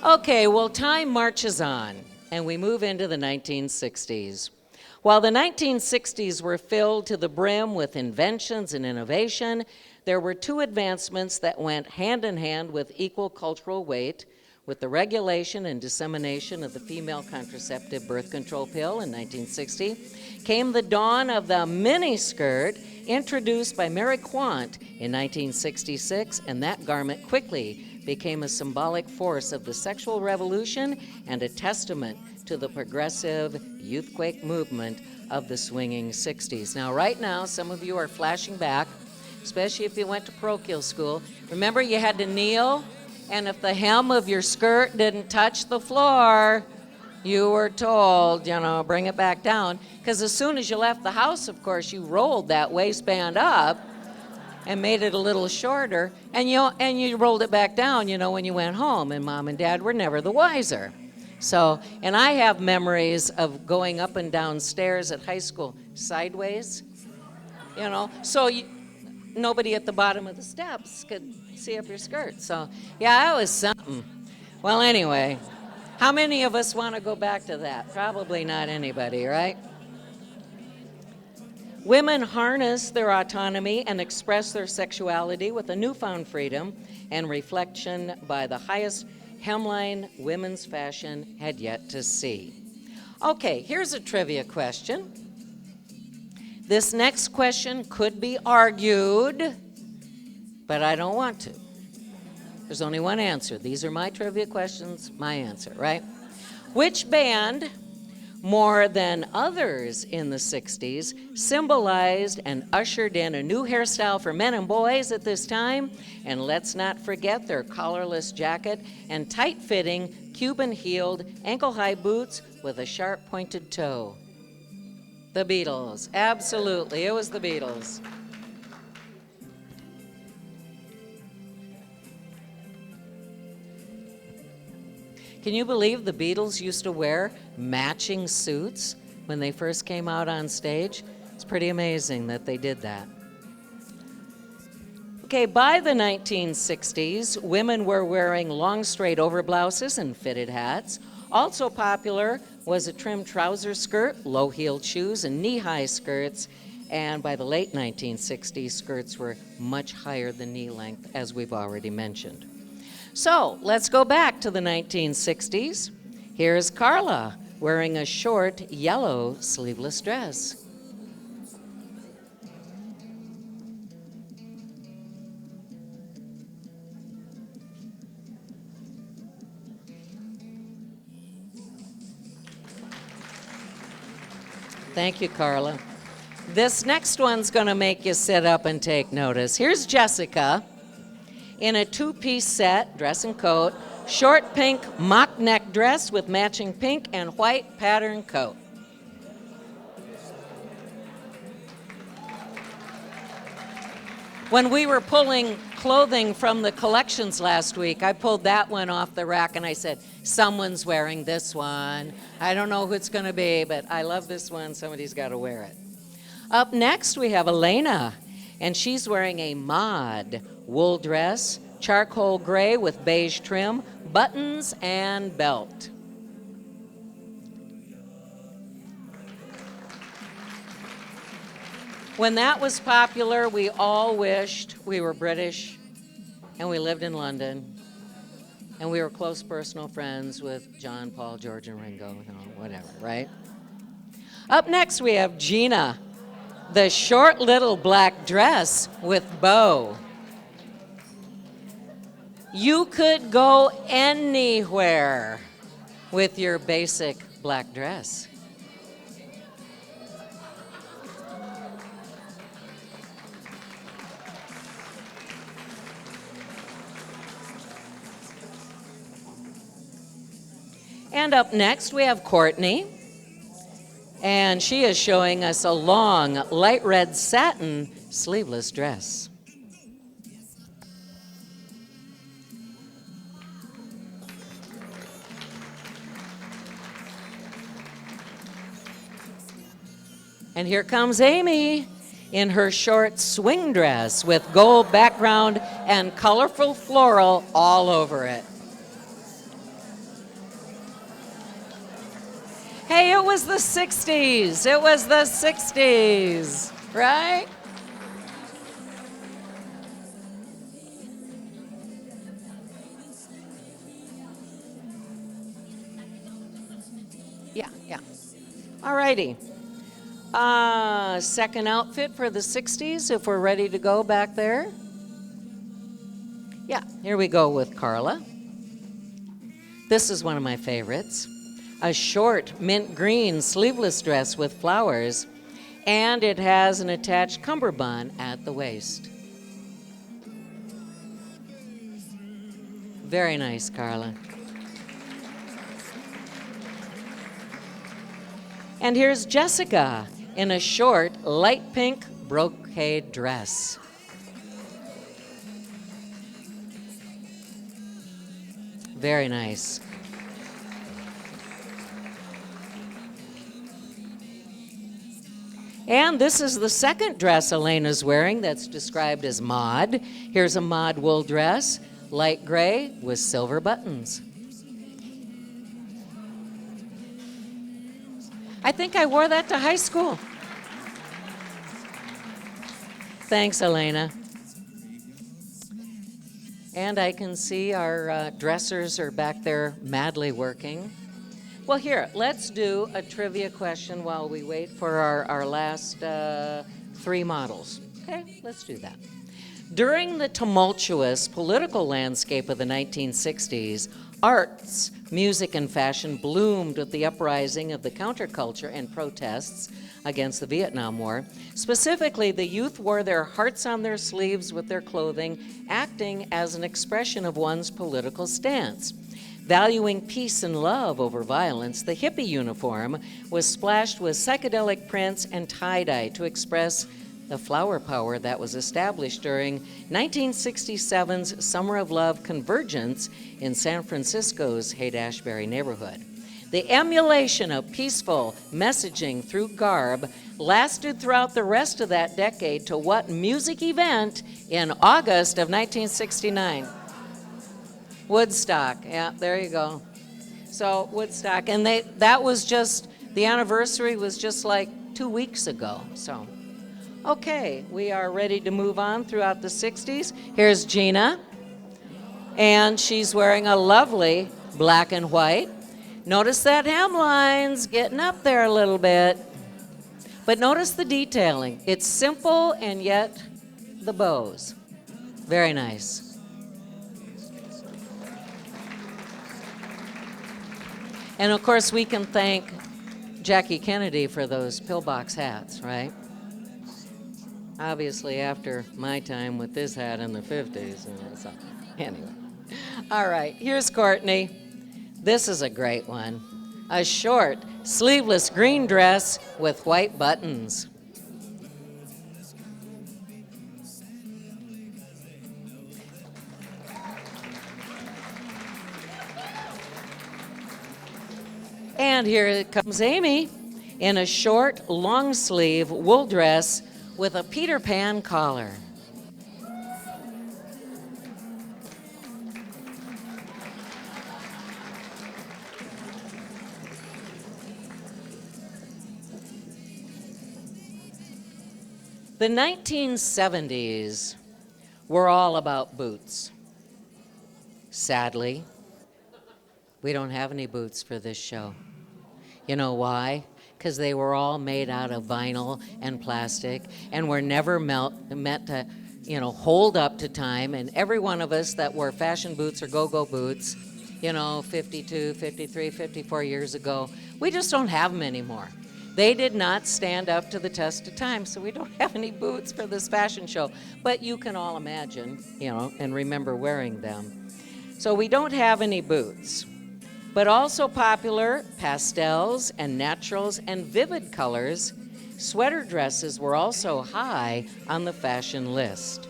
Speaker 1: Okay, well, time marches on, and we move into the 1960s. While the 1960s were filled to the brim with inventions and innovation, there were 2 advancements that went hand in hand with equal cultural weight. With the regulation and dissemination of the female contraceptive birth control pill in 1960, came the dawn of the miniskirt introduced by Mary Quant in 1966, and that garment quickly became a symbolic force of the sexual revolution and a testament to the progressive youthquake movement of the swinging 60s. Now, right now, some of you are flashing back, especially if you went to parochial school. Remember, you had to kneel, and if the hem of your skirt didn't touch the floor, you were told, bring it back down. Because as soon as you left the house, of course, you rolled that waistband up. and made it a little shorter, and you rolled it back down, when you went home, and Mom and Dad were never the wiser. So, and I have memories of going up and down stairs at high school sideways, so nobody at the bottom of the steps could see up your skirt. So, yeah, that was something. Well, anyway, how many of us want to go back to that? Probably not anybody, right? Women harness their autonomy and express their sexuality with a newfound freedom and reflection by the highest hemline women's fashion had yet to see. Okay, here's a trivia question. This next question could be argued, but I don't want to. There's only one answer. These are my trivia questions, my answer, right? Which band, more than others in the 60s, symbolized and ushered in a new hairstyle for men and boys at this time? And let's not forget their collarless jacket and tight-fitting, Cuban-heeled, ankle-high boots with a sharp pointed toe. The Beatles. Absolutely, it was the Beatles. Can you believe the Beatles used to wear matching suits when they first came out on stage? It's pretty amazing that they did that. Okay, by the 1960s, women were wearing long straight overblouses and fitted hats. Also popular was a trimmed trouser skirt, low-heeled shoes, and knee-high skirts. And by the late 1960s, skirts were much higher than knee length, as we've already mentioned. So let's go back to the 1960s. Here's Carla wearing a short yellow sleeveless dress. Thank you, Carla. This next one's going to make you sit up and take notice. Here's Jessica in a two-piece set, dress and coat, short pink mock neck dress with matching pink and white pattern coat. When we were pulling clothing from the collections last week, I pulled that one off the rack and I said, someone's wearing this one. I don't know who it's going to be, but I love this one. Somebody's got to wear it. Up next, we have Elena, and she's wearing a mod wool dress, charcoal gray with beige trim, buttons, and belt. When that was popular, we all wished we were British and we lived in London and we were close personal friends with John, Paul, George, and Ringo, whatever, right? Up next, we have Gina, the short little black dress with bow. You could go anywhere with your basic black dress. And up next, we have Courtney, and she is showing us a long, light red satin sleeveless dress. And here comes Amy in her short swing dress with gold background and colorful floral all over it. Hey, it was the 60s. It was the 60s, right? Yeah. All righty. Second outfit for the 60s, if we're ready to go back there. Yeah, here we go with Carla. This is one of my favorites. A short mint green sleeveless dress with flowers, and it has an attached cummerbund at the waist. Very nice, Carla. And here's Jessica in a short light pink brocade dress. Very nice. And this is the second dress Elena's wearing that's described as mod. Here's a mod wool dress, light gray with silver buttons. I think I wore that to high school. Thanks, Elena. And I can see our dressers are back there madly working. Well, here, let's do a trivia question while we wait for our last three models. Okay, let's do that. During the tumultuous political landscape of the 1960s, arts, music, and fashion bloomed with the uprising of the counterculture and protests against the Vietnam War. Specifically, the youth wore their hearts on their sleeves with their clothing, acting as an expression of one's political stance. Valuing peace and love over violence, the hippie uniform was splashed with psychedelic prints and tie-dye to express the flower power that was established during 1967's Summer of Love convergence in San Francisco's Haight-Ashbury neighborhood. The emulation of peaceful messaging through garb lasted throughout the rest of that decade to what music event in August of 1969? Woodstock, yeah, there you go. So Woodstock, and that was just, the anniversary was just like 2 weeks ago, so. Okay, we are ready to move on throughout the 60s. Here's Gina, and she's wearing a lovely black and white. Notice that hemline's getting up there a little bit, but notice the detailing. It's simple and yet the bows. Very nice. And of course, we can thank Jackie Kennedy for those pillbox hats, right? Obviously, after my time with this hat in the 50s. So, anyway. All right, here's Courtney. This is a great one. A short, sleeveless green dress with white buttons. And here comes Amy in a short, long-sleeve wool dress with a Peter Pan collar. The 1970s were all about boots. Sadly, we don't have any boots for this show. You know why? Because they were all made out of vinyl and plastic and were never meant to, hold up to time. And every one of us that wore fashion boots or go-go boots, 52, 53, 54 years ago, we just don't have them anymore. They did not stand up to the test of time, so we don't have any boots for this fashion show. But you can all imagine, and remember wearing them. So we don't have any boots. But also popular, pastels and naturals and vivid colors, sweater dresses were also high on the fashion list.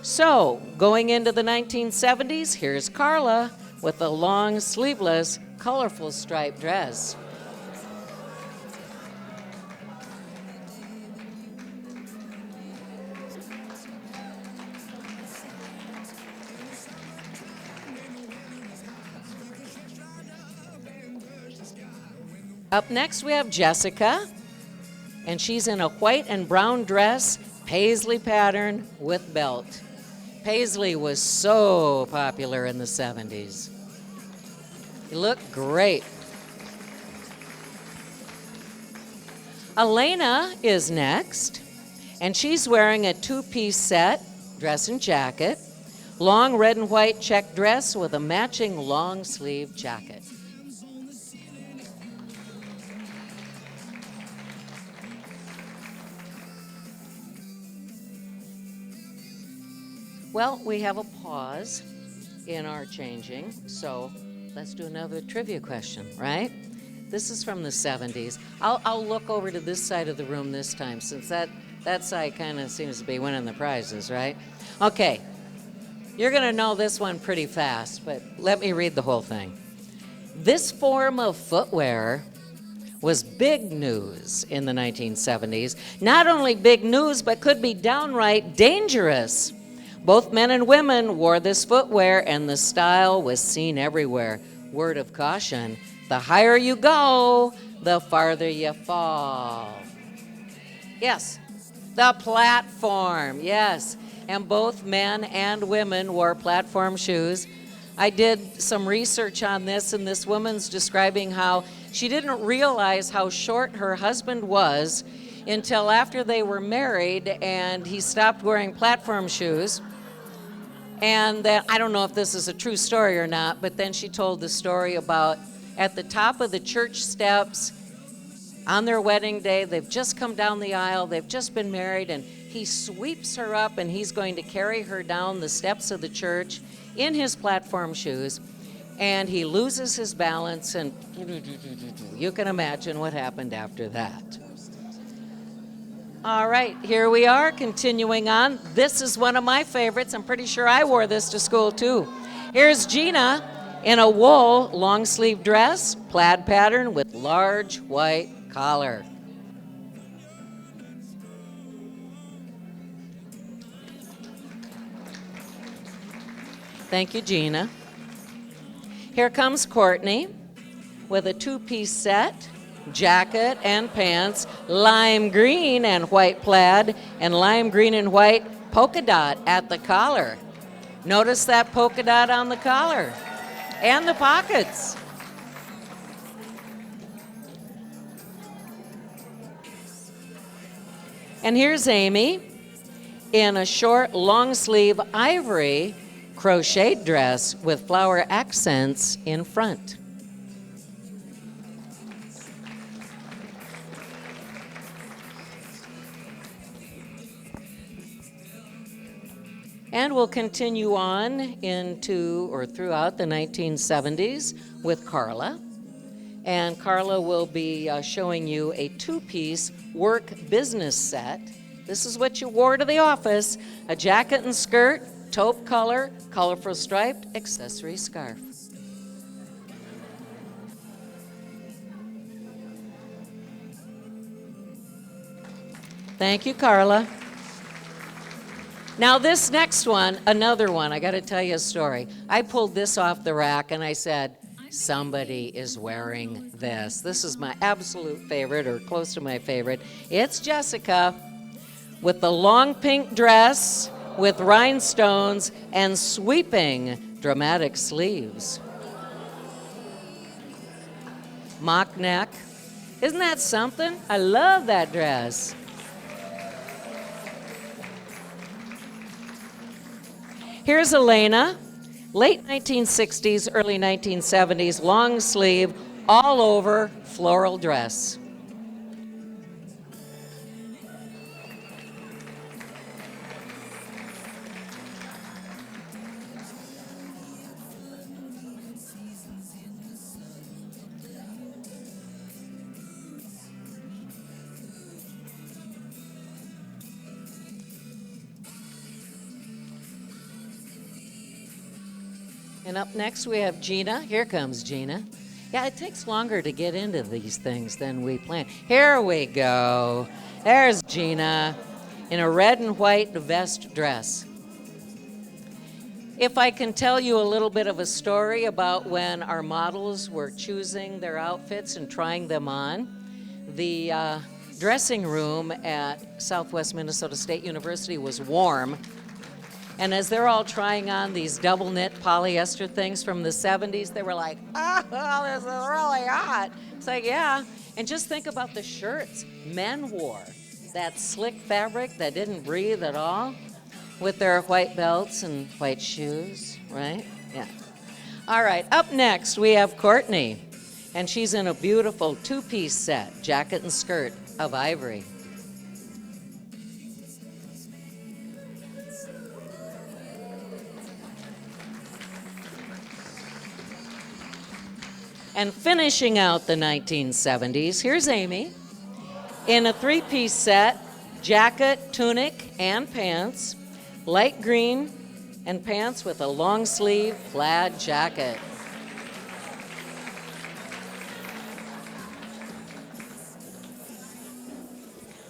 Speaker 1: So, going into the 1970s, here's Carla with a long, sleeveless, colorful striped dress. Up next, we have Jessica, and she's in a white and brown dress, paisley pattern with belt. Paisley was so popular in the 70s. You look great. Elena is next, and she's wearing a two-piece set, dress and jacket, long red and white check dress with a matching long sleeve jacket. Well, we have a pause in our changing, so let's do another trivia question, right? This is from the 70s. I'll look over to this side of the room this time, since that side kind of seems to be winning the prizes, right? Okay. You're going to know this one pretty fast, but let me read the whole thing. This form of footwear was big news in the 1970s. Not only big news, but could be downright dangerous. Both men and women wore this footwear, and the style was seen everywhere. Word of caution, the higher you go, the farther you fall. Yes, the platform, yes. And both men and women wore platform shoes. I did some research on this, and this woman's describing how she didn't realize how short her husband was until after they were married and he stopped wearing platform shoes. And then, I don't know if this is a true story or not, but then she told the story about at the top of the church steps on their wedding day, they've just come down the aisle, they've just been married, and he sweeps her up and he's going to carry her down the steps of the church in his platform shoes, and he loses his balance, and you can imagine what happened after that. All right, here we are, continuing on. This is one of my favorites. I'm pretty sure I wore this to school too. Here's Gina in a wool long sleeve dress, plaid pattern with large white collar. Thank you, Gina. Here comes Courtney with a two-piece set, jacket and pants, lime green and white plaid, and lime green and white polka dot at the collar. Notice that polka dot on the collar and the pockets. And here's Amy in a short, long-sleeve ivory crocheted dress with flower accents in front. And we'll continue on into or throughout the 1970s with Carla. And Carla will be showing you a two-piece work business set. This is what you wore to the office: a jacket and skirt, taupe color, colorful striped accessory scarf. Thank you, Carla. Now this next one, another one, I got to tell you a story. I pulled this off the rack and I said, somebody is wearing this. This is my absolute favorite, or close to my favorite. It's Jessica with the long pink dress with rhinestones and sweeping dramatic sleeves. Mock neck. Isn't that something? I love that dress. Here's Elena, late 1960s, early 1970s, long sleeve, all over floral dress. And up next we have Gina. Here comes Gina. Yeah, it takes longer to get into these things than we planned. Here we go. There's Gina in a red and white vest dress. If I can tell you a little bit of a story about when our models were choosing their outfits and trying them on, the dressing room at Southwest Minnesota State University was warm. And as they're all trying on these double knit polyester things from the 70s, they were like, oh, this is really hot. It's like, yeah. And just think about the shirts men wore, that slick fabric that didn't breathe at all, with their white belts and white shoes, right? Yeah. All right, up next we have Courtney, and she's in a beautiful two-piece set, jacket and skirt of ivory. And finishing out the 1970s, here's Amy in a three-piece set, jacket, tunic, and pants, light green and pants with a long sleeve plaid jacket.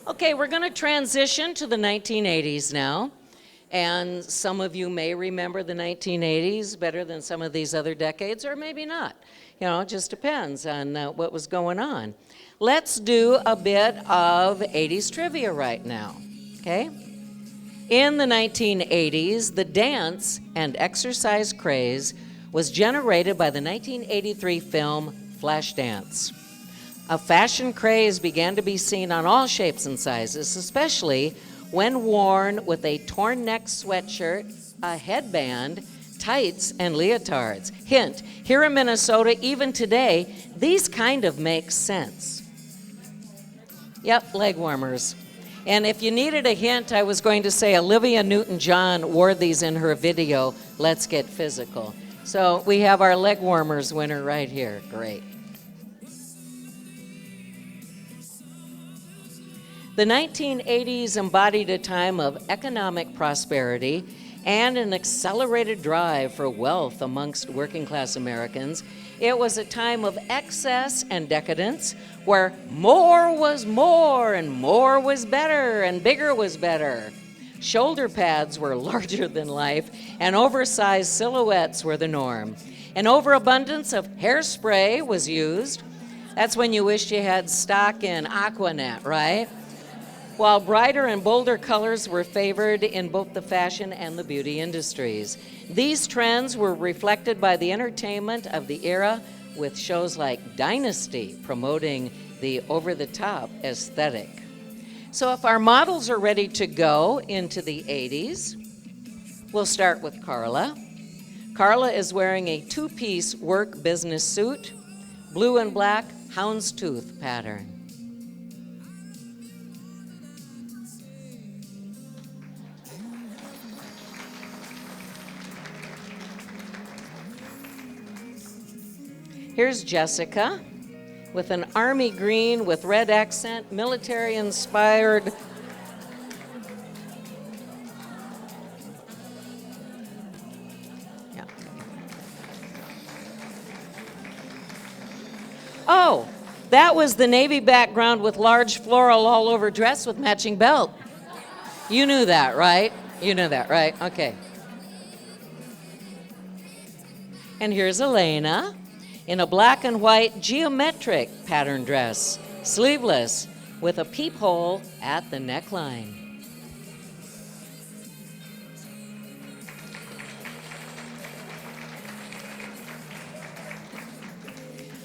Speaker 1: Okay, we're going to transition to the 1980s now. And some of you may remember the 1980s better than some of these other decades, or maybe not. You know, it just depends on what was going on. Let's do a bit of 80s trivia right now, okay? In the 1980s, the dance and exercise craze was generated by the 1983 film Flashdance. A fashion craze began to be seen on all shapes and sizes, especially when worn with a torn neck sweatshirt, a headband, tights, and leotards. Hint, here in Minnesota, even today, these kind of make sense. Yep, leg warmers. And if you needed a hint, I was going to say Olivia Newton-John wore these in her video, Let's Get Physical. So we have our leg warmers winner right here. Great. The 1980s embodied a time of economic prosperity and an accelerated drive for wealth amongst working class Americans. It was a time of excess and decadence where more was more and more was better and bigger was better. Shoulder pads were larger than life and oversized silhouettes were the norm. An overabundance of hairspray was used. That's when you wished you had stock in Aquanet, right? While brighter and bolder colors were favored in both the fashion and the beauty industries. These trends were reflected by the entertainment of the era, with shows like Dynasty promoting the over-the-top aesthetic. So if our models are ready to go into the 80s, we'll start with Carla. Carla is wearing a two-piece work business suit, blue and black houndstooth pattern. Here's Jessica with an army green with red accent, military-inspired. Yeah. Oh, that was the navy background with large floral all-over dress with matching belt. You knew that, right? You knew that, right? Okay. And here's Elena in a black and white geometric pattern dress, sleeveless, with a peephole at the neckline.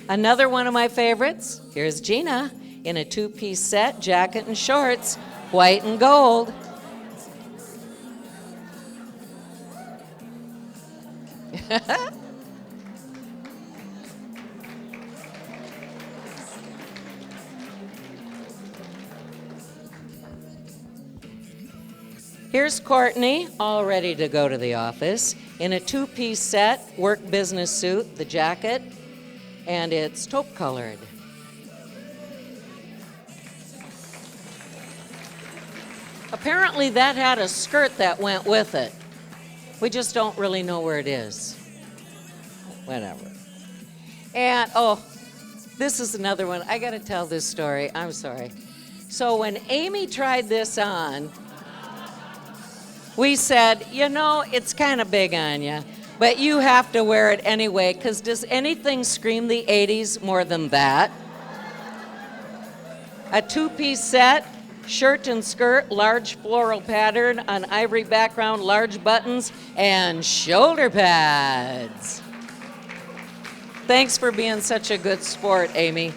Speaker 1: Another one of my favorites, here's Gina in a two-piece set, jacket and shorts, white and gold. Here's Courtney, all ready to go to the office, in a two-piece set, work business suit, the jacket, and it's taupe-colored. Apparently that had a skirt that went with it. We just don't really know where it is. Whatever. And, oh, this is another one. I got to tell this story. I'm sorry. So when Amy tried this on, we said, you know, it's kind of big on you, but you have to wear it anyway, because does anything scream the 80s more than that? A two-piece set, shirt and skirt, large floral pattern, an ivory background, large buttons, and shoulder pads. Thanks for being such a good sport, Amy.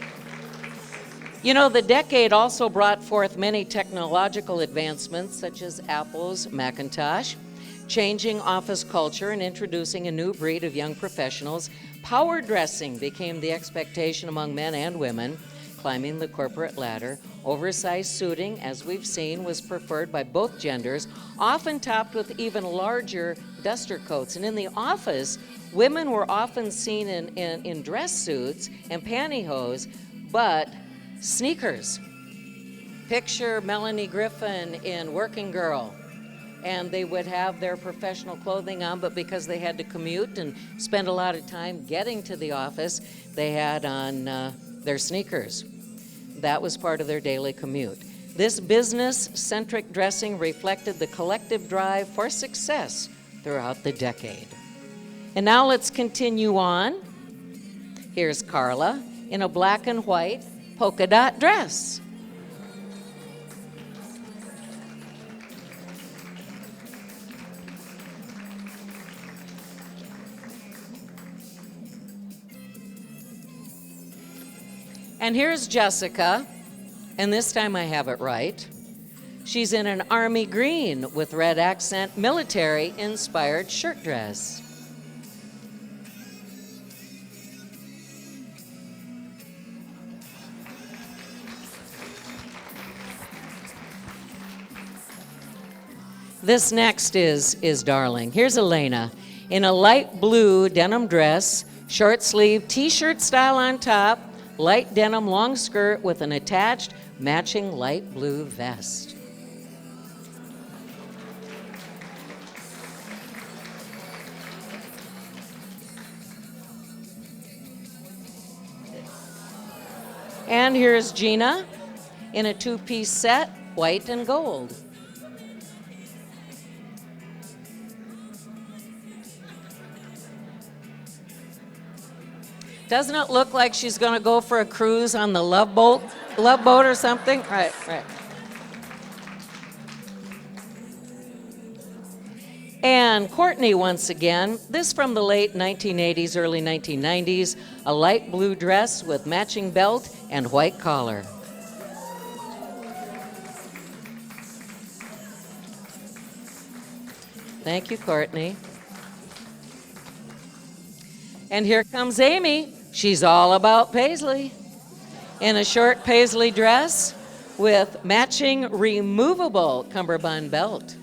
Speaker 1: You know, the decade also brought forth many technological advancements, such as Apple's Macintosh, changing office culture and introducing a new breed of young professionals. Power dressing became the expectation among men and women, climbing the corporate ladder. Oversized suiting, as we've seen, was preferred by both genders, often topped with even larger duster coats. And in the office, women were often seen in dress suits and pantyhose, but sneakers. Picture Melanie Griffin in Working Girl and they would have their professional clothing on, but because they had to commute and spend a lot of time getting to the office, they had on their sneakers. That was part of their daily commute. This business-centric dressing reflected the collective drive for success throughout the decade. And now let's continue on. Here's Carla in a black and white polka dot dress. And here's Jessica, and this time I have it right. She's in an army green with red accent, military-inspired shirt dress. This next is Darling. Here's Elena in a light blue denim dress, short sleeve t-shirt style on top, light denim long skirt with an attached matching light blue vest. And here's Gina in a two-piece set, white and gold. Doesn't it look like she's going to go for a cruise on the Love Boat or something? Right. And Courtney once again, this from the late 1980s, early 1990s, a light blue dress with matching belt and white collar. Thank you, Courtney. And here comes Amy. She's all about paisley. In a short paisley dress with matching removable cummerbund belt.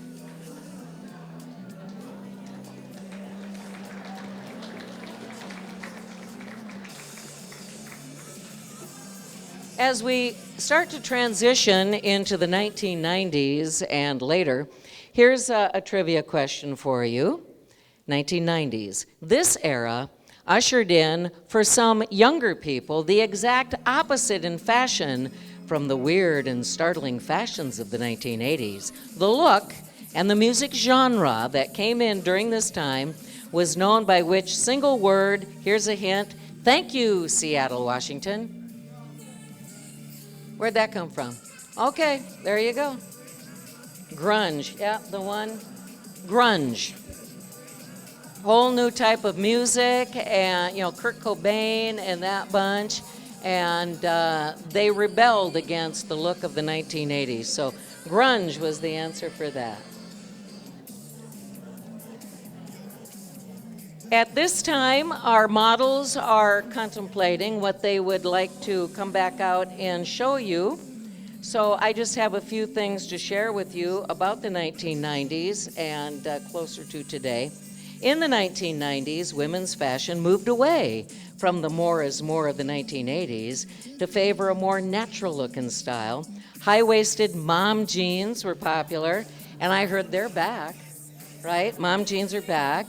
Speaker 1: As we start to transition into the 1990s and later, here's a trivia question for you. 1990s. This era ushered in, for some younger people, the exact opposite in fashion from the weird and startling fashions of the 1980s. The look and the music genre that came in during this time was known by which single word? Here's a hint. Thank you, Seattle, Washington. Where'd that come from? Okay, there you go. Grunge, yeah, the one. Grunge. Whole new type of music, and Kurt Cobain and that bunch, and they rebelled against the look of the 1980s. So grunge was the answer for that. At this time, our models are contemplating what they would like to come back out and show you. So I just have a few things to share with you about the 1990s and closer to today. In the 1990s, women's fashion moved away from the more is more of the 1980s to favor a more natural-looking style. High-waisted mom jeans were popular, and I heard they're back, right? Mom jeans are back,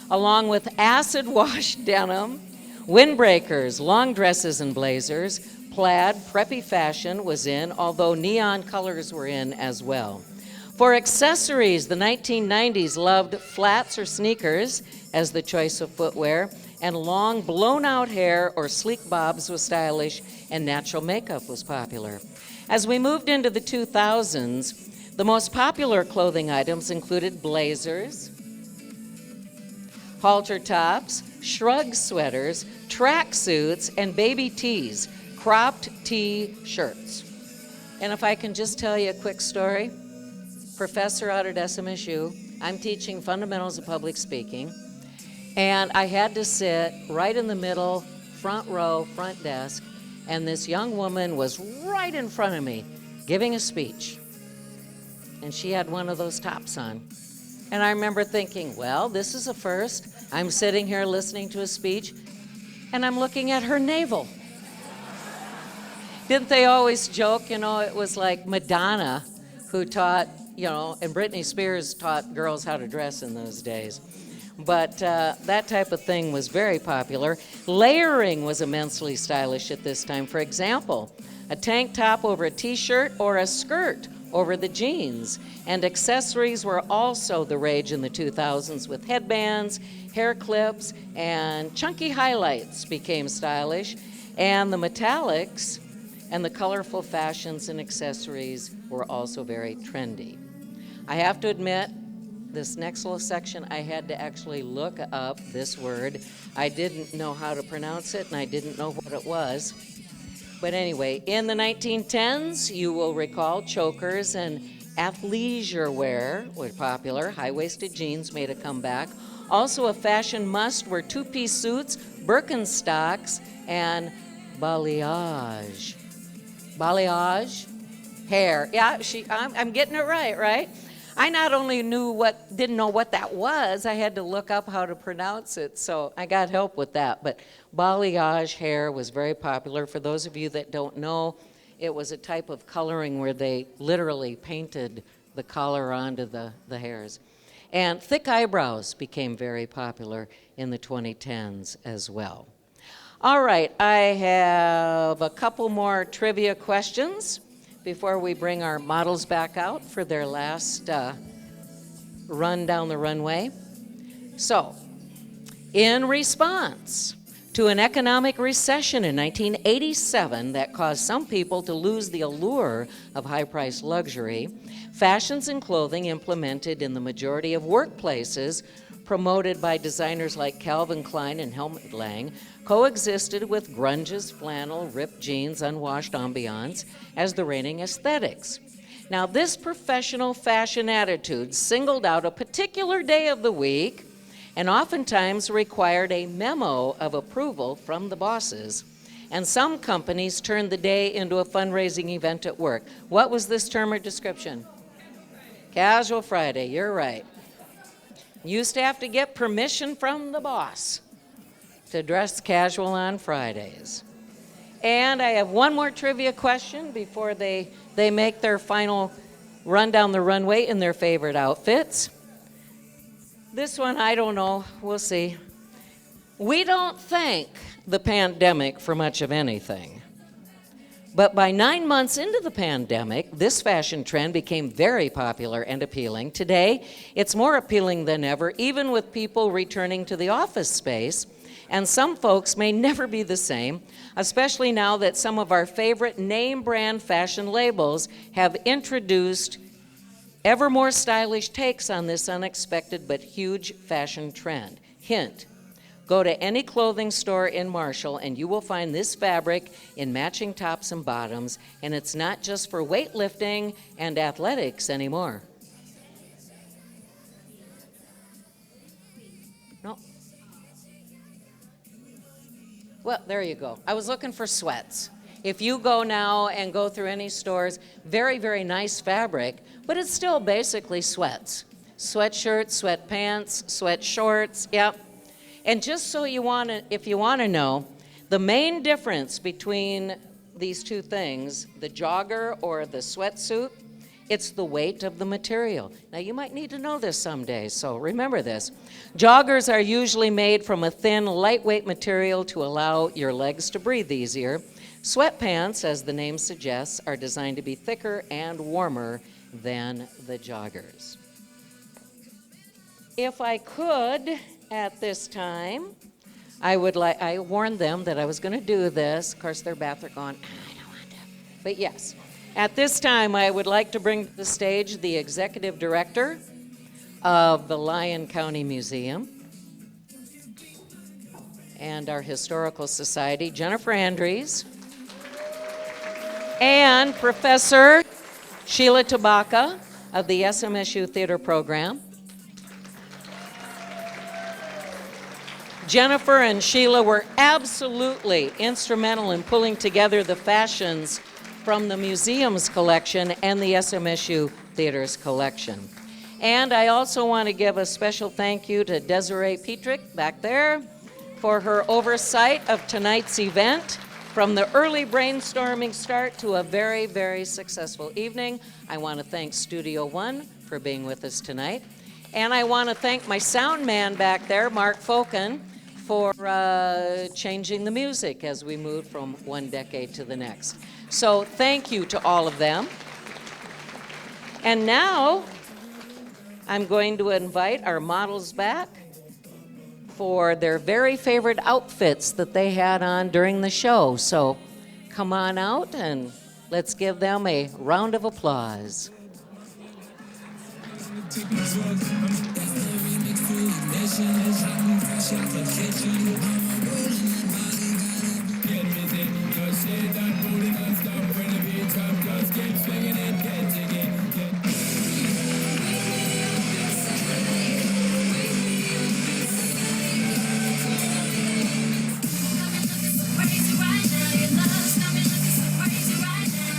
Speaker 1: along with acid-wash denim, windbreakers, long dresses and blazers, plaid, preppy fashion was in, although neon colors were in as well. For accessories, the 1990s loved flats or sneakers as the choice of footwear, and long blown-out hair or sleek bobs was stylish, and natural makeup was popular. As we moved into the 2000s, the most popular clothing items included blazers, halter tops, shrug sweaters, track suits, and baby tees, cropped tee shirts. And if I can just tell you a quick story, professor out at SMSU, I'm teaching fundamentals of public speaking, and I had to sit right in the middle, front row, front desk, and this young woman was right in front of me giving a speech. And she had one of those tops on. And I remember thinking, well, this is a first. I'm sitting here listening to a speech, and I'm looking at her navel. Didn't they always joke, it was like Madonna who taught and Britney Spears taught girls how to dress in those days. But that type of thing was very popular. Layering was immensely stylish at this time. For example, a tank top over a t-shirt or a skirt over the jeans. And accessories were also the rage in the 2000s with headbands, hair clips, and chunky highlights became stylish. And the metallics and the colorful fashions and accessories were also very trendy. I have to admit, this next little section, I had to actually look up this word. I didn't know how to pronounce it, and I didn't know what it was. But anyway, in the 1910s, you will recall chokers and athleisure wear were popular. High-waisted jeans made a comeback. Also a fashion must were two-piece suits, Birkenstocks, and balayage. Balayage? Hair. Yeah, I'm getting it right? I not only didn't know what that was, I had to look up how to pronounce it, so I got help with that. But balayage hair was very popular. For those of you that don't know, it was a type of coloring where they literally painted the color onto the hairs. And thick eyebrows became very popular in the 2010s as well. All right, I have a couple more trivia questions before we bring our models back out for their last run down the runway. So, in response to an economic recession in 1987 that caused some people to lose the allure of high-priced luxury, fashions and clothing implemented in the majority of workplaces, promoted by designers like Calvin Klein and Helmut Lang, coexisted with grunge's flannel, ripped jeans, unwashed ambiance as the reigning aesthetics. Now, this professional fashion attitude singled out a particular day of the week and oftentimes required a memo of approval from the bosses. And some companies turned the day into a fundraising event at work. What was this term or description? Casual Friday, you're right. Used to have to get permission from the boss to dress casual on Fridays. And I have one more trivia question before they make their final run down the runway in their favorite outfits. This one, I don't know. We'll see. We don't thank the pandemic for much of anything. But by 9 months into the pandemic, this fashion trend became very popular and appealing. Today, it's more appealing than ever, even with people returning to the office space. And some folks may never be the same, especially now that some of our favorite name brand fashion labels have introduced ever more stylish takes on this unexpected but huge fashion trend. Hint, go to any clothing store in Marshall and you will find this fabric in matching tops and bottoms, and it's not just for weightlifting and athletics anymore. No. Well, there you go. I was looking for sweats. If you go now and go through any stores, very, very nice fabric, but it's still basically sweats. Sweatshirts, sweatpants, sweat shorts, yep. And just so if you want to know, the main difference between these two things, the jogger or the sweatsuit, it's the weight of the material. Now, you might need to know this someday, so remember this. Joggers are usually made from a thin, lightweight material to allow your legs to breathe easier. Sweatpants, as the name suggests, are designed to be thicker and warmer than the joggers. If I could, at this time, I warned them that I was going to do this. Of course, their bath are gone. I don't want to. But yes, at this time, I would like to bring to the stage the executive director of the Lyon County Museum and our Historical Society, Jennifer Andries, and Professor Sheila Tabaka of the SMSU Theater Program. Jennifer and Sheila were absolutely instrumental in pulling together the fashions from the museum's collection and the SMSU Theater's collection. And I also want to give a special thank you to Desiree Petrick back there for her oversight of tonight's event. From the early brainstorming start to a very, very successful evening, I want to thank Studio One for being with us tonight. And I want to thank my sound man back there, Mark Foken, for changing the music as we move from one decade to the next. So thank you to all of them. And now I'm going to invite our models back for their very favorite outfits that they had on during the show. So come on out and let's give them a round of applause.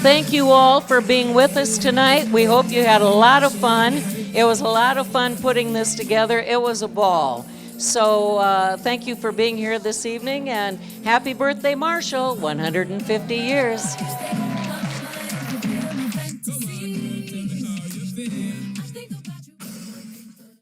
Speaker 1: Thank you all for being with us tonight. We hope you had a lot of fun. It was a lot of fun putting this together. It was a ball. So thank you for being here this evening, and happy birthday, Marshall, 150 years.